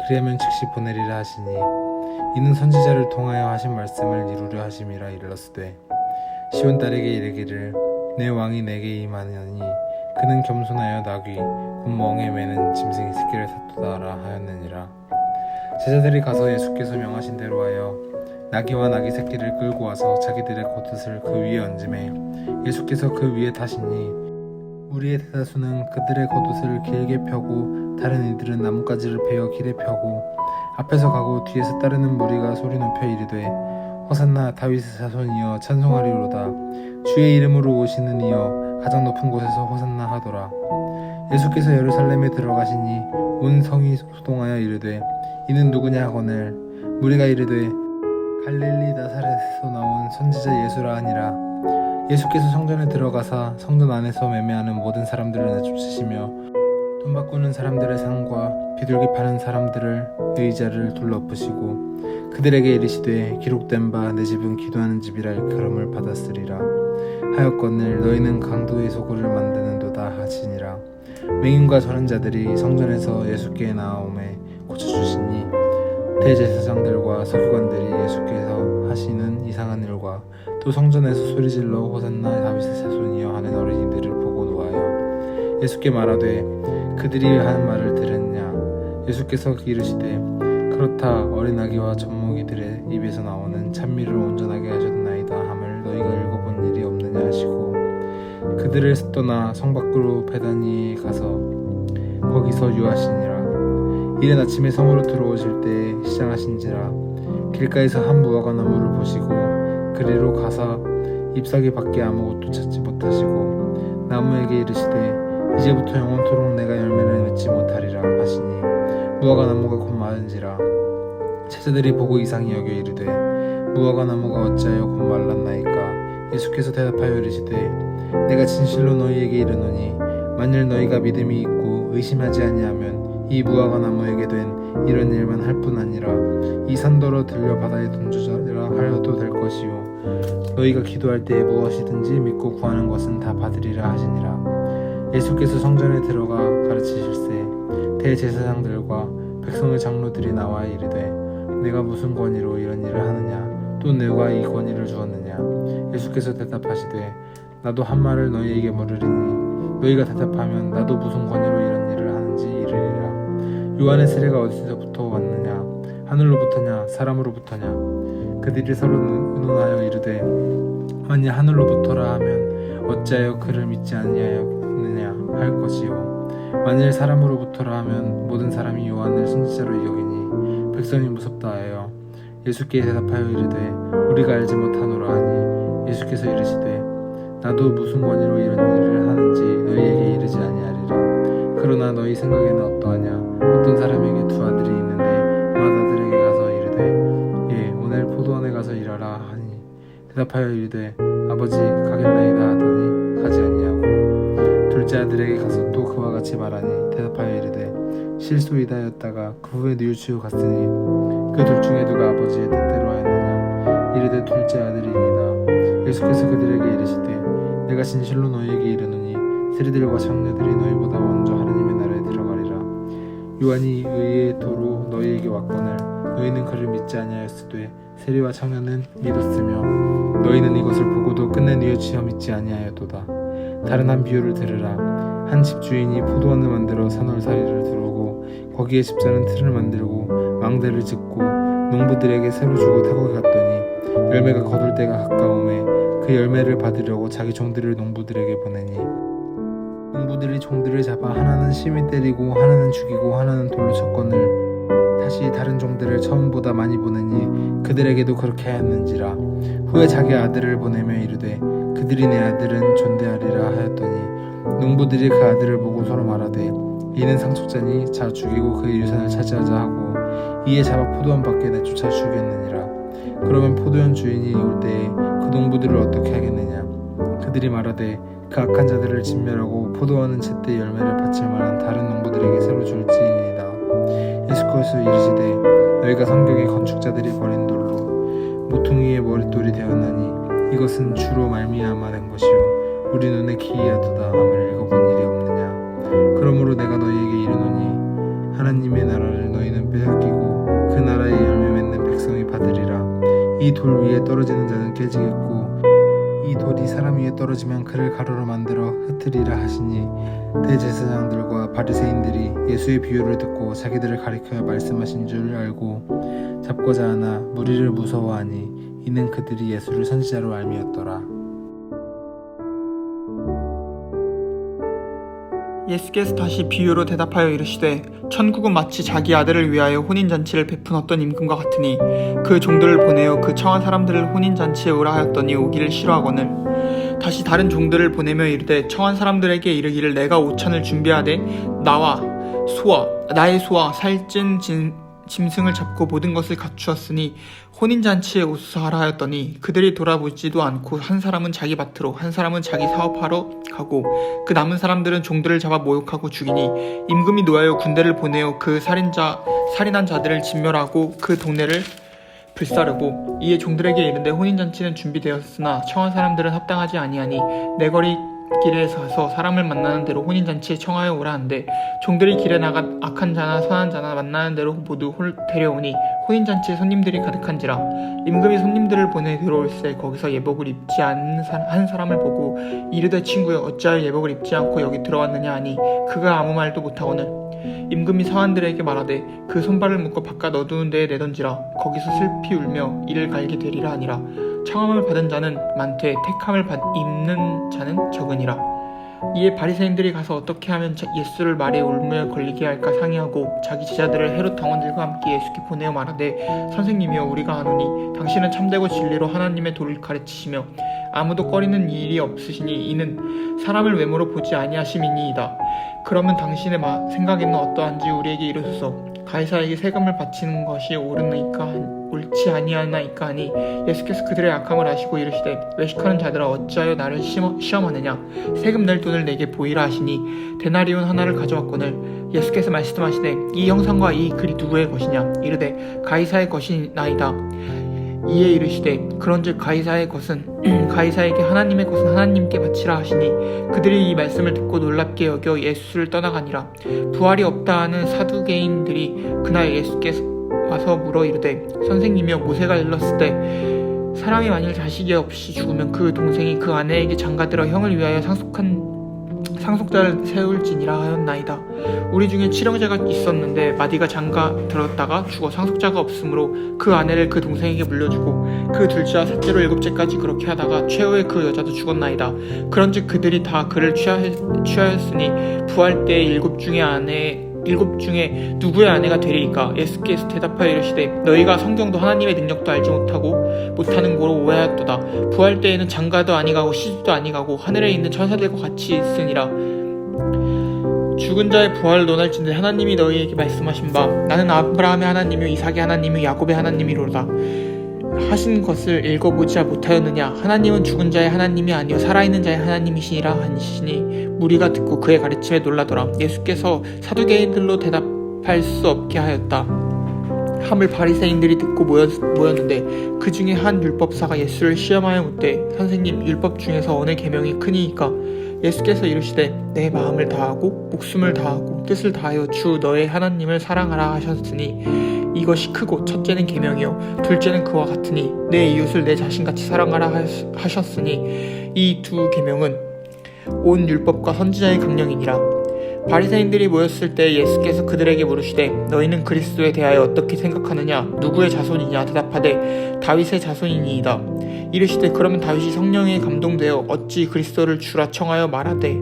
그리하면 즉시 보내리라 하시니 이는 선지자를 통하여 하신 말씀을 이루려 하심이라. 일렀으되 시온 딸에게 이르기를 내 왕이 내게 임하느니 그는 겸손하여 나귀 곧 멍에 매는 짐승의 새끼를 샀도다라 하였느니라. 제자들이 가서 예수께서 명하신 대로 하여 나귀와 나귀 새끼를 끌고 와서 자기들의 겉옷을 그 위에 얹음에 예수께서 그 위에 타시니 무리의 대다수는 그들의 겉옷을 길게 펴고 다른 이들은 나뭇가지를 베어 길에 펴고 앞에서 가고 뒤에서 따르는 무리가 소리 높여 이르되 호산나 다윗의 자손이여 찬송하리로다. 주의 이름으로 오시는 이여 가장 높은 곳에서 호산나 하더라. 예수께서 예루살렘에 들어가시니 온 성이 소동하여 이르되 이는 누구냐 하거늘 무리가 이르되 갈릴리 나사렛에서 나온 선지자 예수라 하니라. 예수께서 성전에 들어가사 성전 안에서 매매하는 모든 사람들을 내쫓으시며 돈 바꾸는 사람들의 상과 비둘기 파는 사람들을 의자를 둘러엎으시고 그들에게 이르시되 기록된 바 내 집은 기도하는 집이라 일컬음을 받았으리라 하였거늘 너희는 강도의 소굴을 만드는도다 하시니라. 맹인과 저는 자들이 성전에서 예수께 나아오매 고쳐주시니 대제사장들과 서기관들이 예수께서 하시는 이상한 일과 또 성전에서 소리질러 호산나 다윗의 자손이여 하는 어린이들을 보고 노하여 예수께 말하되 그들이 하는 말을 들었냐. 예수께서 이르시되 그렇다 어린아기와 젖먹이들의 입에서 나오는 찬미를 온전하게 하셨나이다 함을 너희가 읽어본 일이 없느냐 하시고 그들을 떠나 성 밖으로 베다니에 가서 거기서 유하시니라. 이른 아침에 성으로 들어오실 때 시장하신지라 길가에서 한 무화과 나무를 보시고 그리로 가사 잎사귀 밖에 아무것도 찾지 못하시고 나무에게 이르시되 이제부터 영원토록 내가 열매를 맺지 못하리라 하시니 무화과 나무가 곧 마른지라. 제자들이 보고 이상히 여겨 이르되 무화과 나무가 어찌하여 곧 말랐나이까. 예수께서 대답하여 이르시되 내가 진실로 너희에게 이르노니 만일 너희가 믿음이 있고 의심하지 아니하면 이 무화과 나무에게 된 이런 일만 할 뿐 아니라 이 산더러 들려 바다에 던져라 하여도 될 것이요 너희가 기도할 때에 무엇이든지 믿고 구하는 것은 다 받으리라 하시니라. 예수께서 성전에 들어가 가르치실세 대제사장들과 백성의 장로들이 나와 이르되 내가 무슨 권위로 이런 일을 하느냐 또 내가 이 권위를 주었느냐. 예수께서 대답하시되 나도 한 말을 너희에게 물으리니 너희가 대답하면 나도 무슨 권위로 이런 일을 하는지 이르리라. 요한의 세례가 어디서부터 왔느냐 하늘로부터냐 사람으로부터냐. 그들이 서로 의논하여 이르되 만일 하늘로부터라 하면 어찌하여 그를 믿지 아니하였느냐 할 것이요 만일 사람으로부터라 하면 모든 사람이 요한을 선지자로 여기니 백성이 무섭다 하여 예수께 대답하여 이르되 우리가 알지 못하노라 하니 예수께서 이르시되 나도 무슨 권위로 이런 일을 하는지 너희에게 이르지 아니하리라. 그러나 너희 생각에는 어떠하냐. 어떤 사람에게 두 아들이 있는데 맏아들에게 가서 이르되 예 오늘 포도원에 가서 일하라 하니 대답하여 이르되 아버지 가겠나이다 하더니 가지 아니하고 둘째 아들에게 가서 또 그와 같이 말하니 대답하여 이르되 실소이다 하였다가 그 후에 뉘우치고 갔으니 그 둘 중에 누가 아버지의 뜻대로 하였느냐. 이르되 둘째 아들이니이다. 예수께서 그들에게 이르시되 내가 진실로 너희에게 이르노니 세리들과 장녀들이 너희보다 먼저 하느님의 나라에 들어가리라. 요한이 의의 도로 너희에게 왔거늘 너희는 그를 믿지 아니하였으되 세리와 장녀는 믿었으며 너희는 이것을 보고도 끝내 뉘우치어 믿지 아니하였도다. 다른 한 비유를 들으라. 한 집주인이 포도원을 만들어 산월사리를 두르고 거기에 집자는 틀을 만들고 망대를 짓고 농부들에게 새로 주고 타고 갔더니 열매가 거둘 때가 가까우매 그 열매를 받으려고 자기 종들을 농부들에게 보내니 농부들이 종들을 잡아 하나는 심히 때리고 하나는 죽이고 하나는 돌로 쳤거늘 다시 다른 종들을 처음보다 많이 보내니 그들에게도 그렇게 하였는지라. 후에 자기 아들을 보내며 이르되 그들이 내 아들은 존대하리라 하였더니 농부들이 그 아들을 보고 서로 말하되 이는 상속자니 자 죽이고 그의 유산을 차지하자 하고 이에 잡아 포도원 밖에 내쫓아 죽였느니라. 그러면 포도원 주인이 올 때에 그 농부들을 어떻게 하겠느냐. 그들이 말하되 그 악한 자들을 진멸하고 포도원은 제때 열매를 바칠 만한 다른 농부들에게 새로 줄지니이다. 예수께서 이르시되 너희가 성경의 건축자들이 버린 돌로 모퉁이의 머릿돌이 되었나니 이것은 주로 말미암아 된 것이요 우리 눈에 기이하도다 함을 읽어본 일이 없느냐. 그러므로 내가 너희에게 이르노니 하나님의 나라를 너희는 빼앗기고 그 나라의 열매 맺는 백성이 받으리라. 이 돌 위에 떨어지는 자는 깨지겠고 이 돌이 사람 위에 떨어지면 그를 가루로 만들어 흩으리라 하시니 대제사장들과 바리새인들이 예수의 비유를 듣고 자기들을 가리켜 말씀하신 줄 알고 잡고자 하나 무리를 무서워하니 이는 그들이 예수를 선지자로 알미었더라. 예수께서 다시 비유로 대답하여 이르시되 천국은 마치 자기 아들을 위하여 혼인잔치를 베푼 어떤 임금과 같으니 그 종들을 보내어 그 청한 사람들을 혼인잔치에 오라 하였더니 오기를 싫어하거늘 다시 다른 종들을 보내며 이르되 청한 사람들에게 이르기를 내가 오찬을 준비하되 나의 소와 살찐 짐승을 잡고 모든 것을 갖추었으니 혼인잔치에 오소서 하라 하였더니 그들이 돌아보지도 않고 한 사람은 자기 밭으로 한 사람은 자기 사업하러 가고 그 남은 사람들은 종들을 잡아 모욕하고 죽이니 임금이 노하여 군대를 보내어 그 살인한 자들을 진멸하고 그 불사르고 이에 종들에게 이른데 혼인잔치는 준비되었으나 청한 사람들은 합당하지 아니하니 내 거리 길에 서서 사람을 만나는 대로 혼인잔치에 청하여 오라 한데 종들이 길에 나가 악한 자나 선한 자나 만나는 대로 모두 데려오니 혼인잔치에 손님들이 가득한지라 임금이 손님들을 보내 들어올새 거기서 예복을 입지 않은 한 사람을 보고 이르되 친구여 어찌하여 예복을 입지 않고 여기 들어왔느냐 하니 그가 아무 말도 못하거늘 임금이 사환들에게 말하되 그 손발을 묶어 바깥 어두운 데에 내던지라 거기서 슬피 울며 이를 갈게 되리라 하니라 청함을 받은 자는 많되 택함을 입는 자는 적으니라. 이에 바리새인들이 가서 어떻게 하면 예수를 말에 울며 걸리게 할까 상의하고 자기 제자들을 헤롯 당원들과 함께 예수께 보내어 말하되 선생님이여 우리가 아노니 당신은 참되고 진리로 하나님의 도를 가르치시며 아무도 꺼리는 일이 없으시니 이는 사람을 외모로 보지 아니하심이니이다. 그러면 당신의 생각에는 어떠한지 우리에게 이르소서. 가이사에게 세금을 바치는 것이 옳지 아니하나이까 하니 예수께서 그들의 악함을 아시고 이르시되 외식하는 자들아 어찌하여 나를 시험하느냐 세금 낼 돈을 내게 보이라 하시니 데나리온 하나를 가져왔거늘 예수께서 말씀하시되 이 형상과 이 글이 누구의 것이냐 이르되 가이사의 것이나이다. 이에 이르시되 그런즉 가이사의 것은 가이사에게 하나님의 것은 하나님께 바치라 하시니 그들이 이 말씀을 듣고 놀랍게 여겨 예수를 떠나가니라. 부활이 없다 하는 사두개인들이 그날 예수께서 와서 물어 이르되 선생님이여 모세가 일렀을 때 사람이 만일 자식이 없이 죽으면 그 동생이 그 아내에게 장가들어 형을 위하여 상속자를 세울지니라 하였나이다. 우리 중에 칠형제가 있었는데 마디가 장가 들었다가 죽어 상속자가 없으므로 그 아내를 그 동생에게 물려주고 그 둘째와 셋째로 7째까지 그렇게 하다가 최후에 그 여자도 죽었나이다. 그런즉 그들이 다 그를 취하였으니 부활 때 7 중에 누구의 아내가 되리이까? 예수께서 대답하여 이르시되 너희가 성경도 하나님의 능력도 알지 못하는 고로 오해하였도다. 부활 때에는 장가도 아니가고 시집도 아니가고 하늘에 있는 천사들과 같이 있으니라. 죽은 자의 부활을 논할진대 하나님이 너희에게 말씀하신 바 나는 아브라함의 하나님이요 이삭의 하나님이요 야곱의 하나님이로다 하신 것을 읽어보지 못하였느냐. 하나님은 죽은 자의 하나님이 아니요 살아있는 자의 하나님이시니라 하시니 무리가 듣고 그의 가르침에 놀라더라. 예수께서 사두개인들로 대답할 수 없게 하였다 함을 바리새인들이 듣고 모였는데 그 중에 한 율법사가 예수를 시험하여 묻되 선생님 율법 중에서 어느 계명이 크니이까? 예수께서 이르시되 내 마음을 다하고 목숨을 다하고 뜻을 다하여 주 너의 하나님을 사랑하라 하셨으니 이것이 크고 첫째는 계명이요 둘째는 그와 같으니 내 이웃을 내 자신같이 사랑하라 하셨으니 이 두 계명은 온 율법과 선지자의 강령이니라. 바리새인들이 모였을 때 예수께서 그들에게 물으시되 너희는 그리스도에 대하여 어떻게 생각하느냐 누구의 자손이냐 대답하되 다윗의 자손이니이다. 이르시되 그러면 다윗이 성령에 감동되어 어찌 그리스도를 주라 청하여 말하되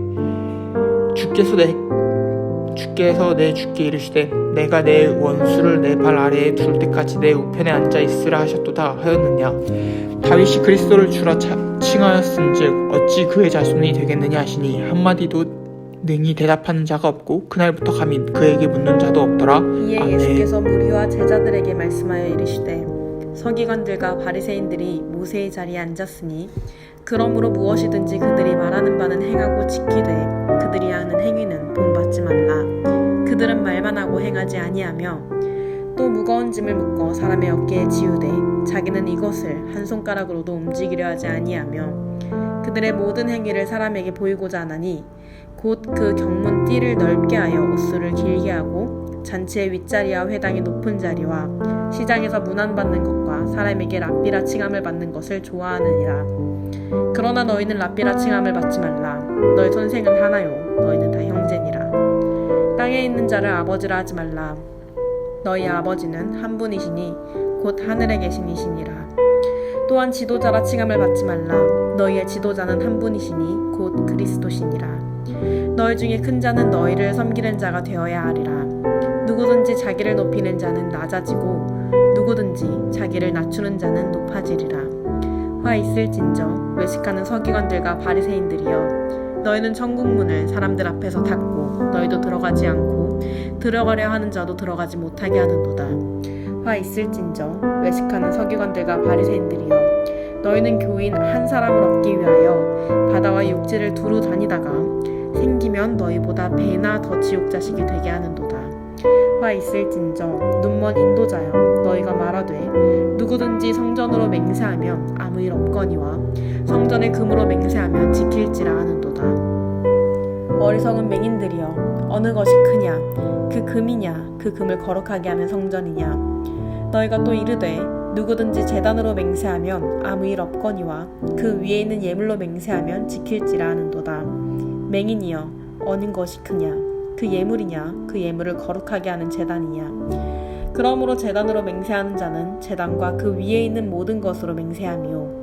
주께서 내 주께 이르시되 내가 내 원수를 내 발 아래에 둘 때까지 내 우편에 앉아 있으라 하셨도다 하였느냐. 다윗이 그리스도를 주라 칭하였은즉 어찌 그의 자손이 되겠느냐 하시니 한마디도 능히 대답하는 자가 없고 그날부터 감히 그에게 묻는 자도 없더라. 이에 아멘. 예수께서 무리와 제자들에게 말씀하여 이르시되 서기관들과 바리새인들이 모세의 자리에 앉았으니 그러므로 무엇이든지 그들이 말하는 바는 행하고 지키되 그들이 하는 행위는 본받지 말라. 그들은 말만 하고 행하지 아니하며 또 무거운 짐을 묶어 사람의 어깨에 지우되 자기는 이것을 한 손가락으로도 움직이려 하지 아니하며 그들의 모든 행위를 사람에게 보이고자 하나니 곧 그 경문 띠를 넓게 하여 옷수를 길게 하고 잔치의 윗자리와 회당의 높은 자리와 시장에서 문안받는 것과 사람에게 랍비라 칭함을 받는 것을 좋아하느니라. 그러나 너희는 랍비라 칭함을 받지 말라. 너희 선생은 하나요 너희는 다 형제니라. 땅에 있는 자를 아버지라 하지 말라. 너희 아버지는 한 분이시니 곧 하늘에 계신 이시니라. 또한 지도자라 칭함을 받지 말라. 너희의 지도자는 한 분이시니 곧 그리스도시니라. 너희 중에 큰 자는 너희를 섬기는 자가 되어야 하리라. 누구든지 자기를 높이는 자는 낮아지고 누구든지 자기를 낮추는 자는 높아지리라. 화 있을진저 외식하는 서기관들과 바리새인들이여 너희는 천국문을 사람들 앞에서 닫고 너희도 들어가지 않고 들어가려 하는 자도 들어가지 못하게 하는도다. 화 있을진저 외식하는 서기관들과 바리새인들이여 너희는 교인 한 사람을 얻기 위하여 바다와 육지를 두루 다니다가 생기면 너희보다 배나 더 지옥자식이 되게 하는도다. 화 있을진저 눈먼 인도자여 너희가 말하되 누구든지 성전으로 맹세하면 아무 일 없거니와 성전에 금으로 맹세하면 지킬지라 하는도다. 어리석은 맹인들이여 어느 것이 크냐 그 금이냐 그 금을 거룩하게 하는 성전이냐. 너희가 또 이르되 누구든지 제단으로 맹세하면 아무 일 없거니와 그 위에 있는 예물로 맹세하면 지킬지라 하는도다. 맹인이여 어느 것이 크냐 그 예물이냐 그 예물을 거룩하게 하는 제단이냐. 그러므로 제단으로 맹세하는 자는 제단과 그 위에 있는 모든 것으로 맹세하며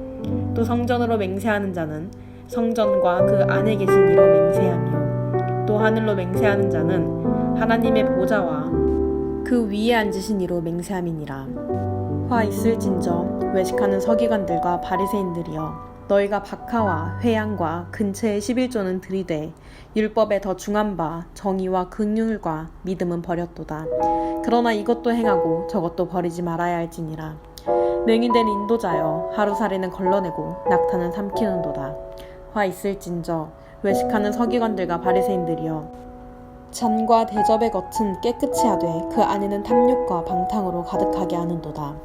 또 성전으로 맹세하는 자는 성전과 그 안에 계신 이로 맹세하며 또 하늘로 맹세하는 자는 하나님의 보좌와 그 위에 앉으신 이로 맹세함이니라. 화 있을진저 외식하는 서기관들과 바리새인들이여 너희가 박하와 회양과 근처의 11조는 들이되 율법에 더 중한 바 정의와 긍휼과 믿음은 버렸도다. 그러나 이것도 행하고 저것도 버리지 말아야 할지니라. 맹인된 인도자여 하루살이는 걸러내고 낙타는 삼키는도다. 화 있을진저 외식하는 서기관들과 바리새인들이여 잔과 대접의 겉은 깨끗이 하되 그 안에는 탐욕과 방탕으로 가득하게 하는도다.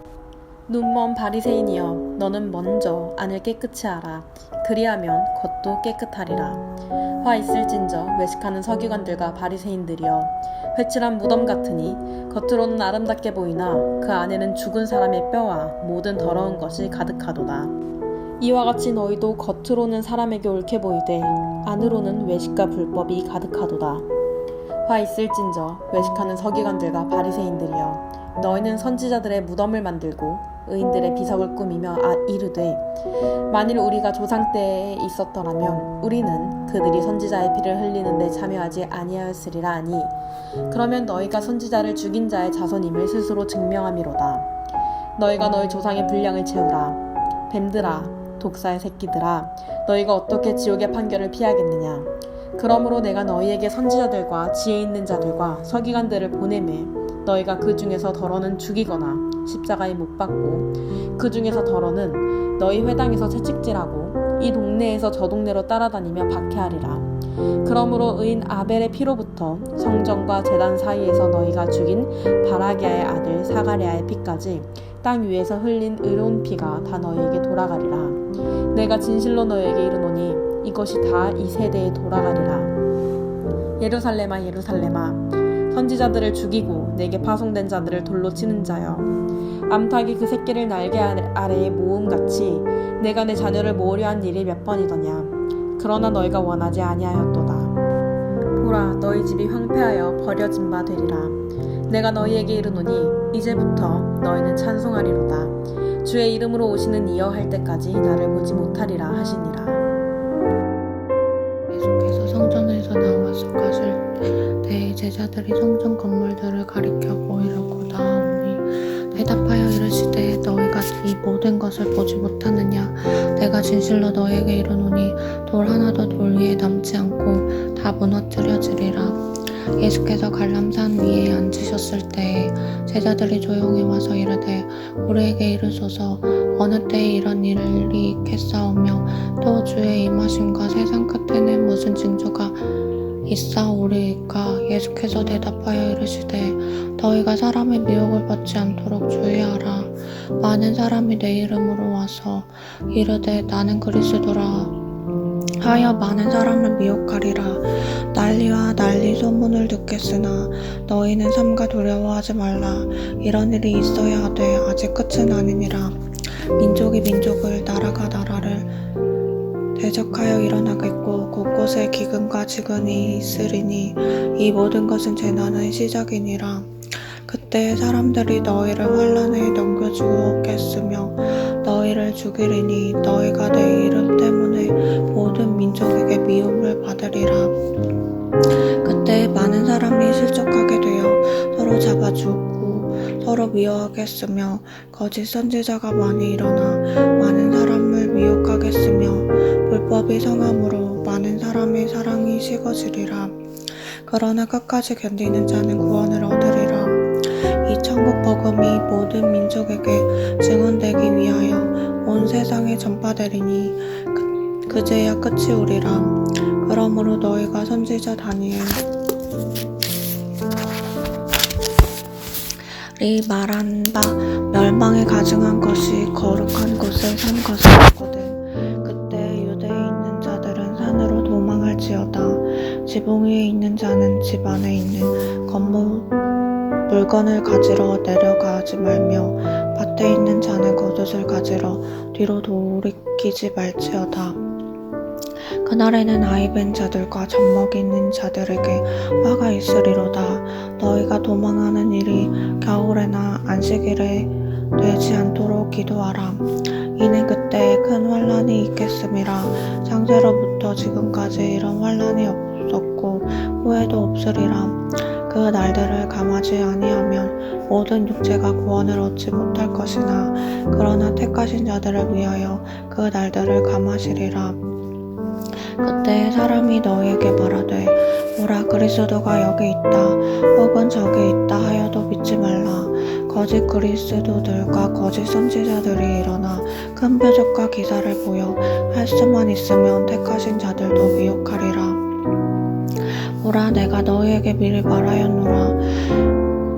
눈먼 바리새인이여 너는 먼저 안을 깨끗이 하라. 그리하면 겉도 깨끗하리라. 화 있을진저 외식하는 서기관들과 바리새인들이여 회칠한 무덤 같으니 겉으로는 아름답게 보이나 그 안에는 죽은 사람의 뼈와 모든 더러운 것이 가득하도다. 이와 같이 너희도 겉으로는 사람에게 옳게 보이되 안으로는 외식과 불법이 가득하도다. 화 있을진저 외식하는 서기관들과 바리새인들이여 너희는 선지자들의 무덤을 만들고 의인들의 비석을 꾸미며 이르되 만일 우리가 조상 때에 있었더라면 우리는 그들이 선지자의 피를 흘리는 데 참여하지 아니하였으리라 하니 그러면 너희가 선지자를 죽인 자의 자손임을 스스로 증명함이로다. 너희가 너희 조상의 분량을 채우라. 뱀들아 독사의 새끼들아 너희가 어떻게 지옥의 판결을 피하겠느냐. 그러므로 내가 너희에게 선지자들과 지혜 있는 자들과 서기관들을 보내매 너희가 그 중에서 더러는 죽이거나 십자가에 못 박고 그 중에서 더러는 너희 회당에서 채찍질하고 이 동네에서 저 동네로 따라다니며 박해하리라. 그러므로 의인 아벨의 피로부터 성전과 제단 사이에서 너희가 죽인 바라기아의 아들 사가랴의 피까지 땅 위에서 흘린 의로운 피가 다 너희에게 돌아가리라. 내가 진실로 너희에게 이르노니 이것이 다 이 세대에 돌아가리라. 예루살렘아 예루살렘아 선지자들을 죽이고 내게 파송된 자들을 돌로 치는 자여 암탉이 그 새끼를 날개 아래에 모음같이 내가 내 자녀를 모으려 한 일이 몇 번이더냐. 그러나 너희가 원하지 아니하였도다. 보라 너희 집이 황폐하여 버려진 바 되리라. 내가 너희에게 이르노니 이제부터 너희는 찬송하리로다. 주의 이름으로 오시는 이여 할 때까지 나를 보지 못하리라 하시니라. 예수께서 성전에서 나와서 가실 때 제자들이 성전 건물들을 가리켜 보이려고 나오니 대답하여 이르시되 너희가 이 모든 것을 보지 못하느냐. 내가 진실로 너희에게 이르노니 돌 하나도 돌 위에 남지 않고 다 무너뜨려지리라. 예수께서 갈람산 위에 앉으셨을 때에 제자들이 조용히 와서 이르되 우리에게 이르소서 어느 때에 이런 일이 있겠사오며 또 주의 임하심과 세상 끝에는 무슨 징조가 있사오리까. 예수께서 대답하여 이르시되 너희가 사람의 미혹을 받지 않도록 주의하라. 많은 사람이 내 이름으로 와서 이르되 나는 그리스도라 하여 많은 사람을 미혹하리라. 난리와 난리 소문을 듣겠으나 너희는 삼가 두려워하지 말라. 이런 일이 있어야 하되 아직 끝은 아니니라. 민족이 민족을 나라가 나라를 대적하여 일어나겠고 곳곳에 기근과 지근이 있으리니 이 모든 것은 재난의 시작이니라. 그때 사람들이 너희를 환난에 넘겨주었겠으며 너희를 죽이리니 너희가 내 이름 때문에 모든 민족에게 미움을 받으리라. 그때 많은 사람이 실족하게 되어 서로 잡아 죽고 서로 미워하겠으며 거짓 선지자가 많이 일어나 많은 사람을 미혹하겠으며 불법이 성함으로 많은 사람의 사랑이 식어지리라. 그러나 끝까지 견디는 자는 구원을 얻으리라. 이 천국 복음이 모든 민족에게 증언되기 위하여 온 세상에 전파되리니 그제야 끝이 오리라. 그러므로 너희가 선지자 다니엘 말한다. 멸망에 가증한 것이 거룩한 곳에 산 것이거든. 그때 유대에 있는 자들은 산으로 도망할지어다. 지붕 위에 있는 자는 집 안에 있는 물건을 가지러 내려가지 말며 밭에 있는 자는 겉옷을 가지러 뒤로 돌이키지 말지어다. 그날에는 아이벤 자들과 젖먹이는 자들에게 화가 있으리로다. 너희가 도망하는 일이 겨울에나 안식일에 되지 않도록 기도하라. 이는 그때 큰 환란이 있겠음이라. 창세로부터 지금까지 이런 환란이 없었고 후에도 없으리라. 그 날들을 감하지 아니하면 모든 육체가 구원을 얻지 못할 것이나 그러나 택하신 자들을 위하여 그 날들을 감하시리라. 그때 사람이 너희에게 말하되 보라 그리스도가 여기 있다 혹은 저기 있다 하여도 믿지 말라. 거짓 그리스도들과 거짓 선지자들이 일어나 큰 표적과 기사를 보여 할 수만 있으면 택하신 자들도 미혹하리라. 보라 내가 너희에게 미리 말하였노라.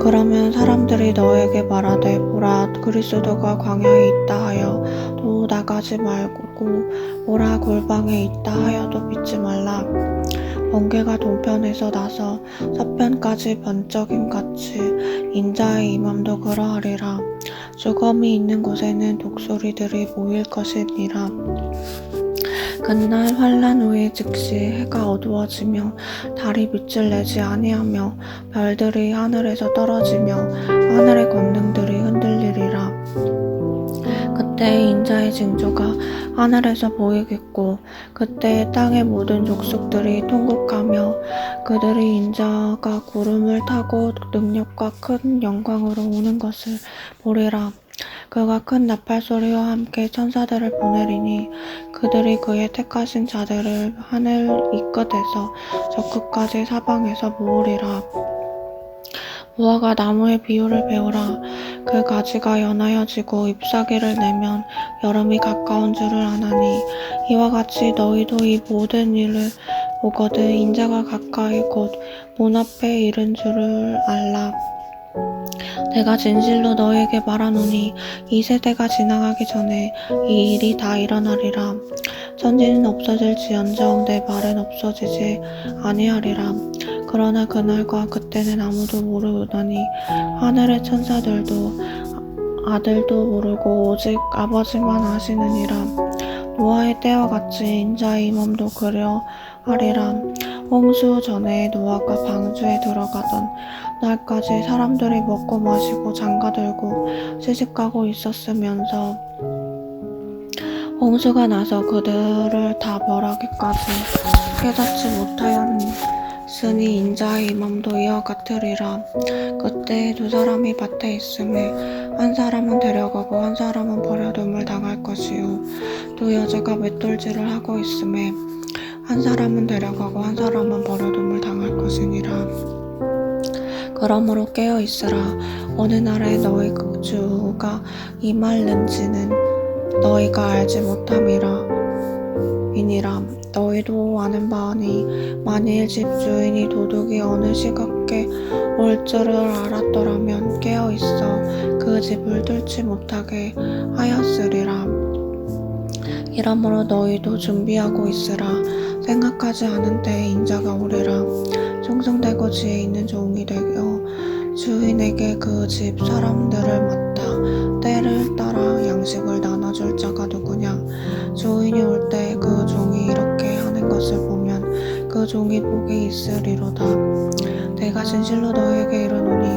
그러면 사람들이 너에게 말하되 보라 그리스도가 광야에 있다 하여 또 나가지 말고 보라 골방에 있다 하여도 믿지 말라. 번개가 동편에서 나서 서편까지 번쩍임같이 인자의 임함도 그러하리라. 죽음이 있는 곳에는 독수리들이 모일 것이니라. 그날 환란 후에 즉시 해가 어두워지며 달이 빛을 내지 아니하며 별들이 하늘에서 떨어지며 하늘의 권능들이 흔들리리라. 그때 인자의 징조가 하늘에서 보이겠고 그때 땅의 모든 족속들이 통곡하며 그들이 인자가 구름을 타고 능력과 큰 영광으로 오는 것을 보리라. 그가 큰 나팔소리와 함께 천사들을 보내리니 그들이 그의 택하신 자들을 하늘 이 끝에서 저 끝까지 사방에서 모으리라. 무화과 나무의 비유를 배우라. 그 가지가 연하여지고 잎사귀를 내면 여름이 가까운 줄을 아나니 이와 같이 너희도 이 모든 일을 보거든 인자가 가까이 곧 문 앞에 이른 줄을 알라. 내가 진실로 너희에게 말하노니 이 세대가 지나가기 전에 이 일이 다 일어나리라. 천지는 없어질지언정 내 말은 없어지지 아니하리라. 그러나 그날과 그때는 아무도 모르나니 하늘의 천사들도 아들도 모르고 오직 아버지만 아시느니라. 노아의 때와 같이 인자의 임함도 그러하리라. 홍수 전에 노아가 방주에 들어가던 날까지 사람들이 먹고 마시고 장가들고 시집가고 있었으면서 홍수가 나서 그들을 다 멸하기까지 깨닫지 못하였으니 인자의 임함도 이와 같으리라. 그때 두 사람이 밭에 있음에 한 사람은 데려가고 한 사람은 버려둠을 당할 것이요 두 여자가 맷돌질을 하고 있음에 한 사람은 데려가고 한 사람은 버려둠을 당할 것이니라. 그러므로 깨어 있으라. 어느 날에 너희 주가 임할는지는 너희가 알지 못함이니라. 너희도 아는 바니 만일 집 주인이 도둑이 어느 시각에 올 줄을 알았더라면 깨어 있어 그 집을 뚫지 못하게 하였으리라. 이러므로 너희도 준비하고 있으라. 생각하지 않은 때에 인자가 오리라. 충성되고 지혜 있는 종이 되어 주인에게 그 집 사람들을 맡아 때를 따라 양식을 나눠줄 자가 누구냐. 주인이 올 때 그 종이 이렇게 하는 것을 보면 그 종이 복이 있으리로다. 내가 진실로 너에게 이르노니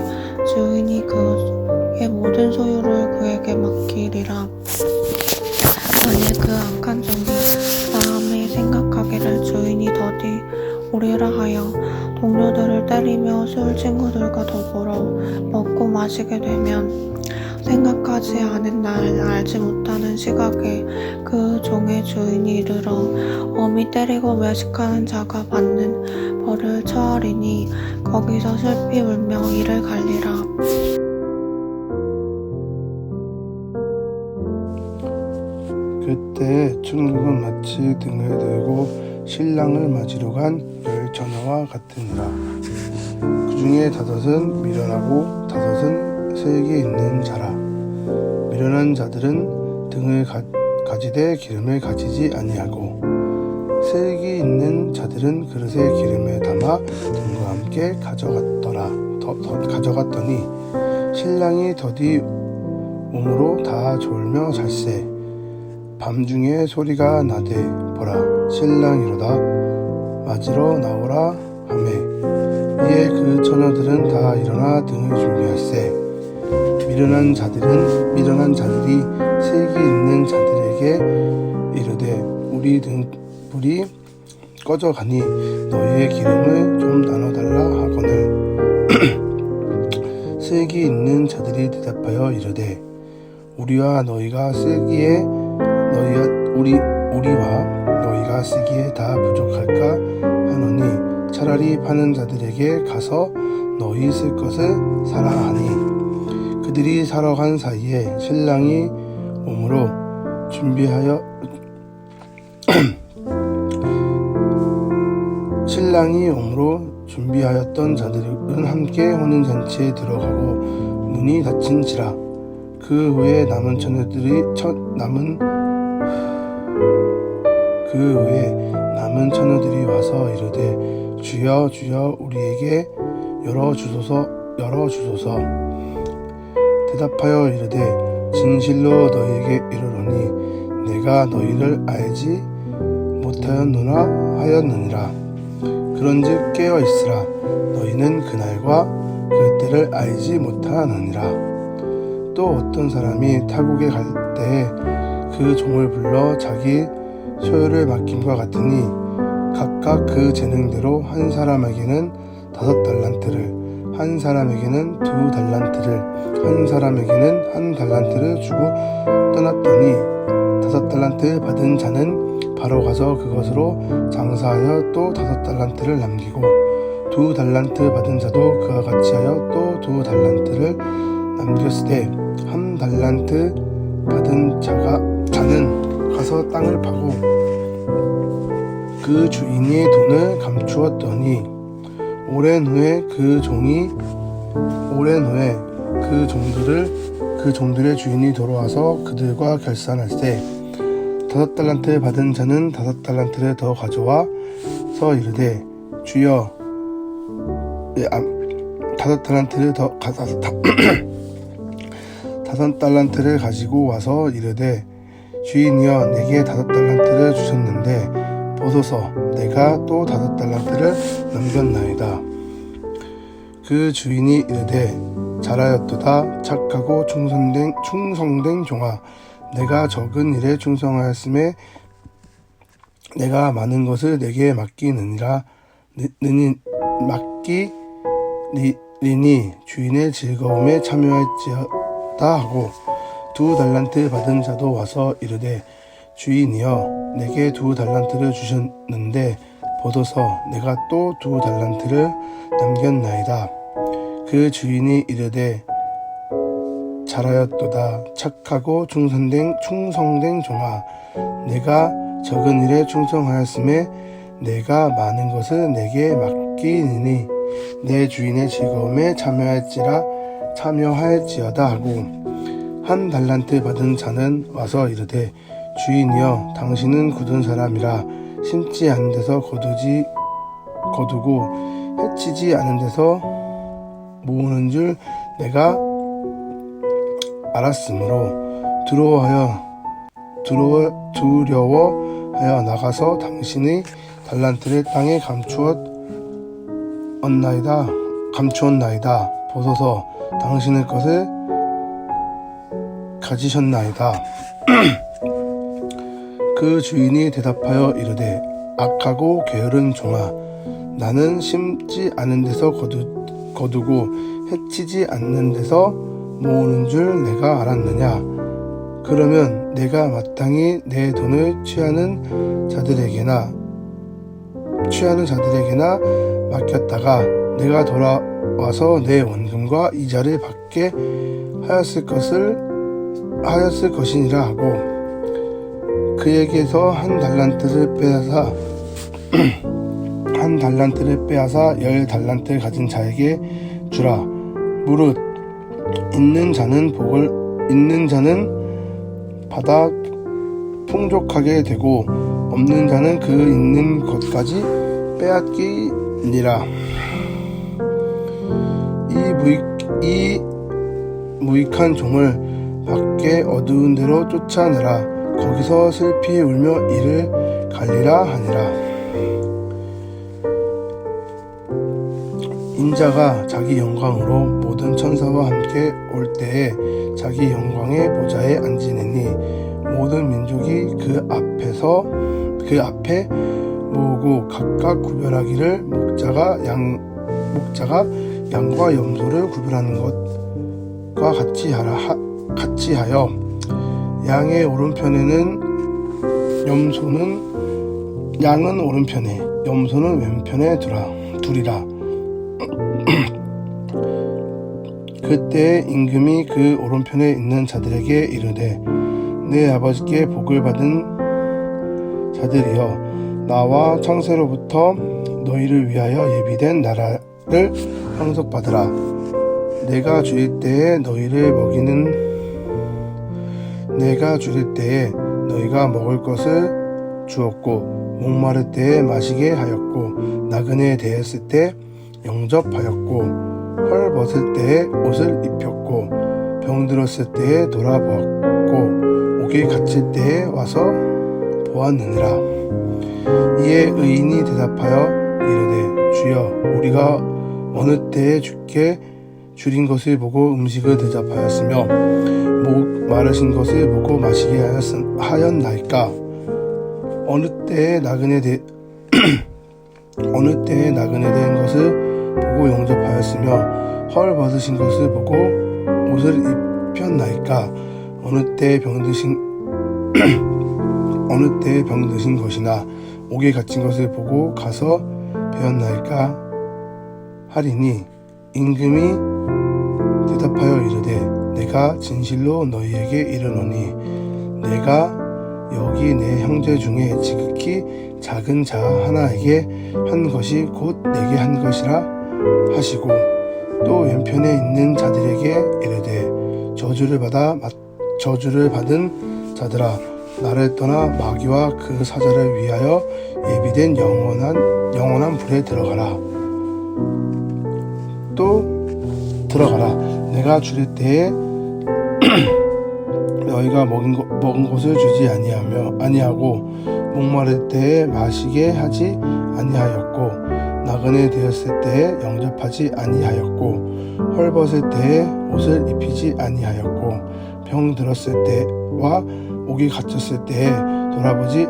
주인이 그의 모든 소유를 그에게 맡기리라. 만일 그 악한 종이 다음에 생각하기를 주인이 더디 오리라 하여 동료들을 때리며 술 친구들과 더불어 먹고 마시게 되면 생각하지 않은 날 알지 못하는 시각에 그 종의 주인이 이르러 엄히 때리고 매식하는 자가 받는 벌을 처하리니 거기서 슬피 울며 이를 갈리라. 그때 천국은 마치 등을 들고 신랑을 맞으러 간 열 처녀와 같으니라. 그 중에 5은 미련하고 5은 슬기 있는 자라. 미련한 자들은 등을 가지되 기름을 가지지 아니하고 슬기 있는 자들은 그릇에 기름을 담아 등과 함께 가져갔더니 신랑이 더디 몸으로 다 졸며 잘세. 밤중에 소리가 나되 보라 신랑이로다 맞으러 나오라 하매 이에 그 처녀들은 다 일어나 등을 준비할세. 미련한 자들이 슬기 있는 자들에게 이르되 우리 등불이 꺼져가니 너희의 기름을 좀 나눠달라 하거늘 슬기 있는 자들이 대답하여 이르되 우리와 너희가 쓰기에 다 부족할까 하노니 차라리 파는 자들에게 가서 너희 쓸 것을 사라 하니 그들이 사러 간 사이에 신랑이 오므로 준비하였던 자들은 함께 혼인잔치에 들어가고 문이 닫힌지라. 그 후에 남은 처녀들이 와서 이르되 주여 주여 우리에게 열어주소서. 대답하여 이르되 진실로 너희에게 이르노니 내가 너희를 알지 못하였노라 하였느니라. 그런즉 깨어있으라. 너희는 그날과 그때를 알지 못하느니라. 또 어떤 사람이 타국에 갈 때에 그 종을 불러 자기 소유를 맡김과 같으니 각각 그 재능대로 한 사람에게는 5달란트를, 한 사람에게는 2달란트를, 한 사람에게는 1달란트를 주고 떠났더니 5달란트 받은 자는 바로 가서 그것으로 장사하여 또 5달란트를 남기고 2달란트 받은 자도 그와 같이 하여 또 2달란트를 남겼으되 1달란트 받은 자는 가서 땅을 파고 그 주인이 돈을 감추었더니 오랜 후에 그 종들의 주인이 돌아와서 그들과 결산할세 5달란트 받은 자는 5달란트를 더 가져와서 이르되 주여 5달란트를 가지고 와서 이르되 주인이여 내게 5달란트를 주셨는데 보소서 내가 또 5달란트를 남겼나이다. 그 주인이 이르되 잘하였도다 착하고 충성된 종아 내가 적은 일에 충성하였음에 내가 많은 것을 내게 맡기느니라 맡기리니 주인의 즐거움에 참여할지어다 하고 2달란트 받은 자도 와서 이르되 주인이여 내게 2달란트를 주셨는데 보소서 내가 또 2달란트를 남겼나이다. 그 주인이 이르되 잘하였도다 착하고 충성된 종아 내가 적은 일에 충성하였음에 내가 많은 것을 내게 맡기니 내 주인의 즐거움에 참여할지어다 하고 1달란트 받은 자는 와서 이르되 주인이여 당신은 굳은 사람이라 심지 않은 데서 거두고 해치지 않은 데서 모으는 줄 내가 알았으므로 두려워하여 나가서 당신의 달란트를 땅에 감추었나이다. 보소서 당신의 것을 가지셨나이다. 그 주인이 대답하여 이르되 악하고 게으른 종아 나는 심지 않은 데서 거두고 해치지 않는 데서 모으는 줄 내가 알았느냐. 그러면 내가 마땅히 내 돈을 취하는 자들에게나 맡겼다가 내가 돌아와서 내 원금과 이자를 받게 하였을 것이니라 하고 그에게서 1달란트를 빼앗아 10달란트를 가진 자에게 주라. 무릇 있는 자는 받아 풍족하게 되고 없는 자는 그 있는 것까지 빼앗기니라. 이 무익한 종을 밖에 어두운 데로 쫓아내라. 거기서 슬피 울며 이를 갈리라 하니라. 인자가 자기 영광으로 모든 천사와 함께 올 때에 자기 영광의 보좌에 앉으니 모든 민족이 그 앞에 모으고 각각 구별하기를 목자가 양과 염소를 구별하는 것과 같이 하여 양의 오른편에는 양은 오른편에 염소는 왼편에 두리라. 그때 임금이 그 오른편에 있는 자들에게 이르되 내 아버지께 복을 받은 자들이여 나와 창세로부터 너희를 위하여 예비된 나라를 상속받으라. 내가 줄일 때에 너희가 먹을 것을 주었고 목마를 때에 마시게 하였고 나그네 되었을 때 영접하였고 헐 벗을 때에 옷을 입혔고 병들었을 때에 돌아보았고 옥에 갇힐 때에 와서 보았느니라. 이에 의인이 대답하여 이르되 주여 우리가 어느 때에 주께 줄인 것을 보고 음식을 대접하였으며 목 마르신 것을 보고 마시게 하였나이까. 어느 때에 나그네 된 것을 보고 영접하였으며 헐 벗으신 것을 보고 옷을 입혔나이까. 어느 때에 병드신 것이나 옥에 갇힌 것을 보고 가서 배웠나이까 하리니 임금이 대답하여 이르되 내가 진실로 너희에게 이르노니 내가 여기 내 형제 중에 지극히 작은 자 하나에게 한 것이 곧 내게 한 것이라 하시고 또 왼편에 있는 자들에게 이르되 저주를 받은 자들아 나를 떠나 마귀와 그 사자를 위하여 예비된 영원한 불에 들어가라. 또 들어가라. 내가 줄일 때에 너희가 먹은 것을 주지 아니하고 목마를 때에 마시게 하지 아니하였고 나그네 되었을 때에 영접하지 아니하였고 헐벗을 때에 옷을 입히지 아니하였고 병 들었을 때와 옥에 갇혔을 때에 돌아보지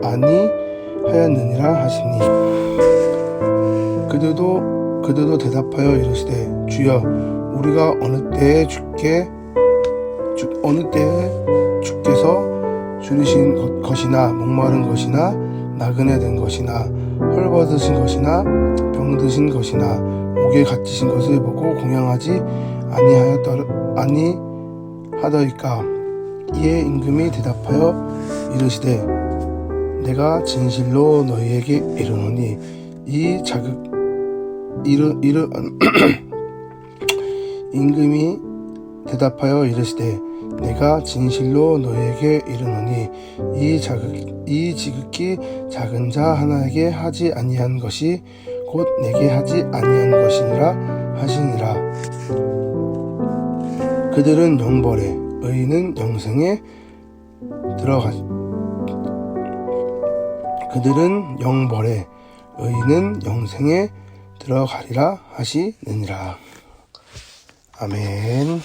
아니하였느니라 하시니 그들도 대답하여 이르시되 주여 우리가 어느 때에 주께서 줄이신 것이나 목마른 것이나 나그네 된 것이나 헐벗으신 것이나 병드신 것이나 옥에 갇히신 것을 보고 공양하지 아니하더이까. 이에 임금이 대답하여 이르시되 내가 진실로 너희에게 이르노니 임금이 대답하여 이르시되 내가 진실로 너희에게 이르노니 이 지극히 작은 자 하나에게 하지 아니한 것이 곧 내게 하지 아니한 것이니라 하시니라. 그들은 영벌에 의인은 영생에 들어가리라 하시느니라. 아멘.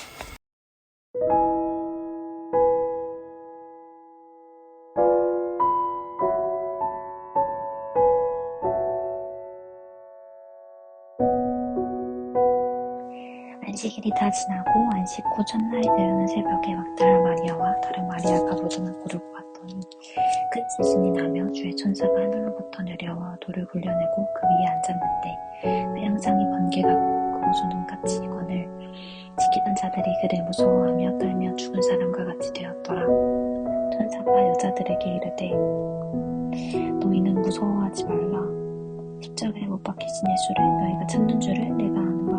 안식일이 다 지나고 안식 후 첫날이 되려는 새벽에 막달라 마리아와 다른 마리아가 무덤을 고르고 갔더니 큰 지진이 나며 주의 천사가 하늘로부터 내려와 돌을 굴려내고 그 위에 앉았는데 태양장이 번개가 구름눈같이 건을 지키던 자들이 그를 무서워하며 떨며 죽은 사람과 같이 되었더라. 천사가 여자들에게 이르되 너희는 무서워하지 말라. 십자가에 못 박히신 예수를 너희가 찾는 줄을 내가 아노라.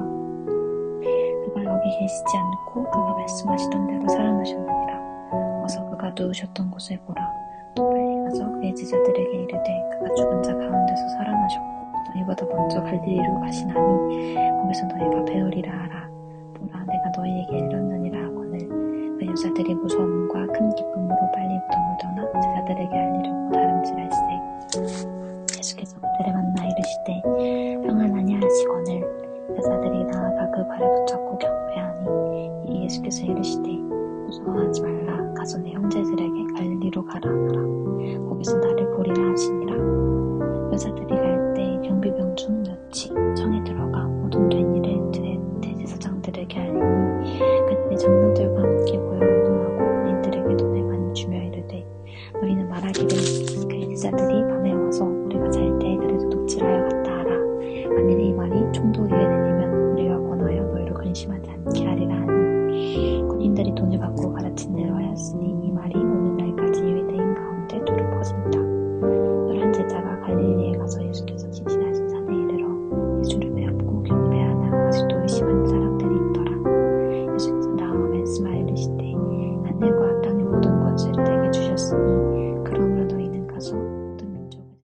그가 여기 거기 계시지 않고 그가 말씀하시던 대로 살아나셨느니라. 어서 그가 누우셨던 곳을 보라. 또 빨리 가서 그의 제자들에게 이르되 그가 죽은 자 가운데서 살아나셨고 너희보다 먼저 갈릴리로 가시나니 거기서 너희가 배우리라 하라. 보라, 내가 너희에게 이르렀느니라 하거늘. 그 여자들이 무서움과 큰 기쁨으로 빨리 무덤을 떠나 제자들에게 알리려고 다름질할세. 예수께서 그들을 만나 이르시되 평안하냐 하시거늘. 여자들이 나아가 그 발을 붙잡고 경배하니 이에 예수께서 이르시되 무서워하지 말라. 가서 내 형제들에게 갈릴리로 가라 하라. 거기서 나를 보리라 하시니라. 여자들이 갈 때 경비병 중 몇이 성에 들어가 모든 된 일을 대제사장들에게 알리니 그들이 장로들과 함께 모여 의논하고 인들에게 돈을 많이 주며 이르되 너희는 말하기를 그의 제자들이 밤에 와서 우리가 잘 때